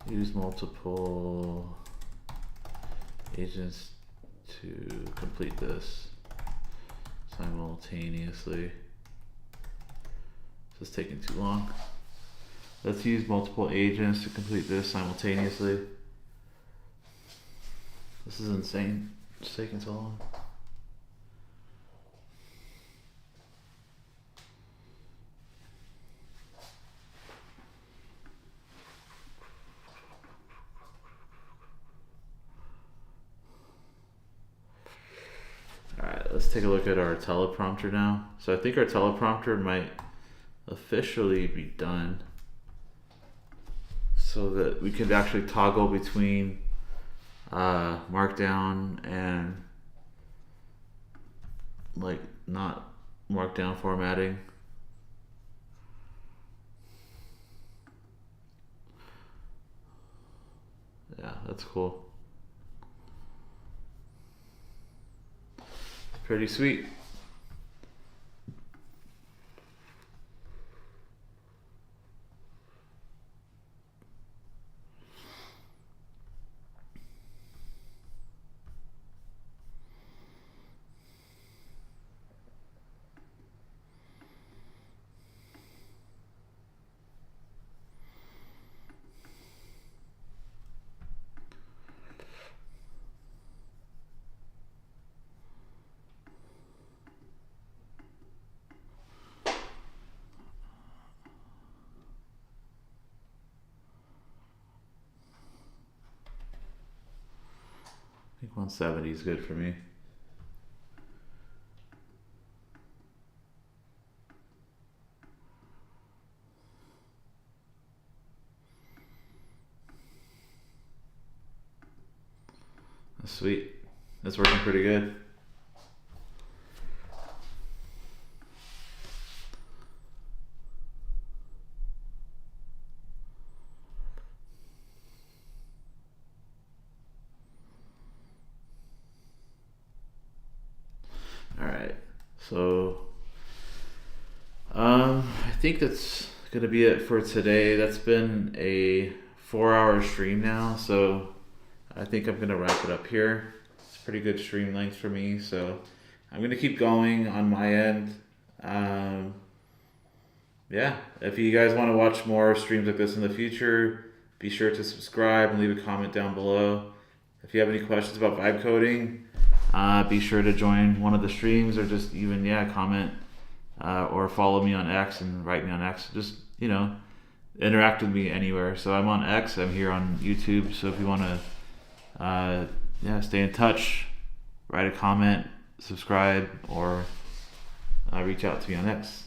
Use multiple agents to complete this. simultaneously. This is taking too long. Let's use multiple agents to complete this simultaneously. This is insane. It's taking so long. Alright, let's take a look at our teleprompter now. So I think our teleprompter might officially be done, so that we could actually toggle between markdown and like not markdown formatting. Yeah, that's cool. Pretty sweet. I think 170 is good for me. That's sweet. That's working pretty good. Alright, so I think that's gonna be it for today. That's been a 4-hour stream now, so I think I'm gonna wrap it up here. It's pretty good stream length for me, so I'm gonna keep going on my end. Yeah, if you guys want to watch more streams like this in the future, be sure to subscribe and leave a comment down below. If you have any questions about vibe coding, be sure to join one of the streams, or just even comment or follow me on X and write me on X. Just interact with me anywhere. So I'm on X, I'm here on YouTube, so if you want to stay in touch, write a comment, subscribe, or reach out to me on X.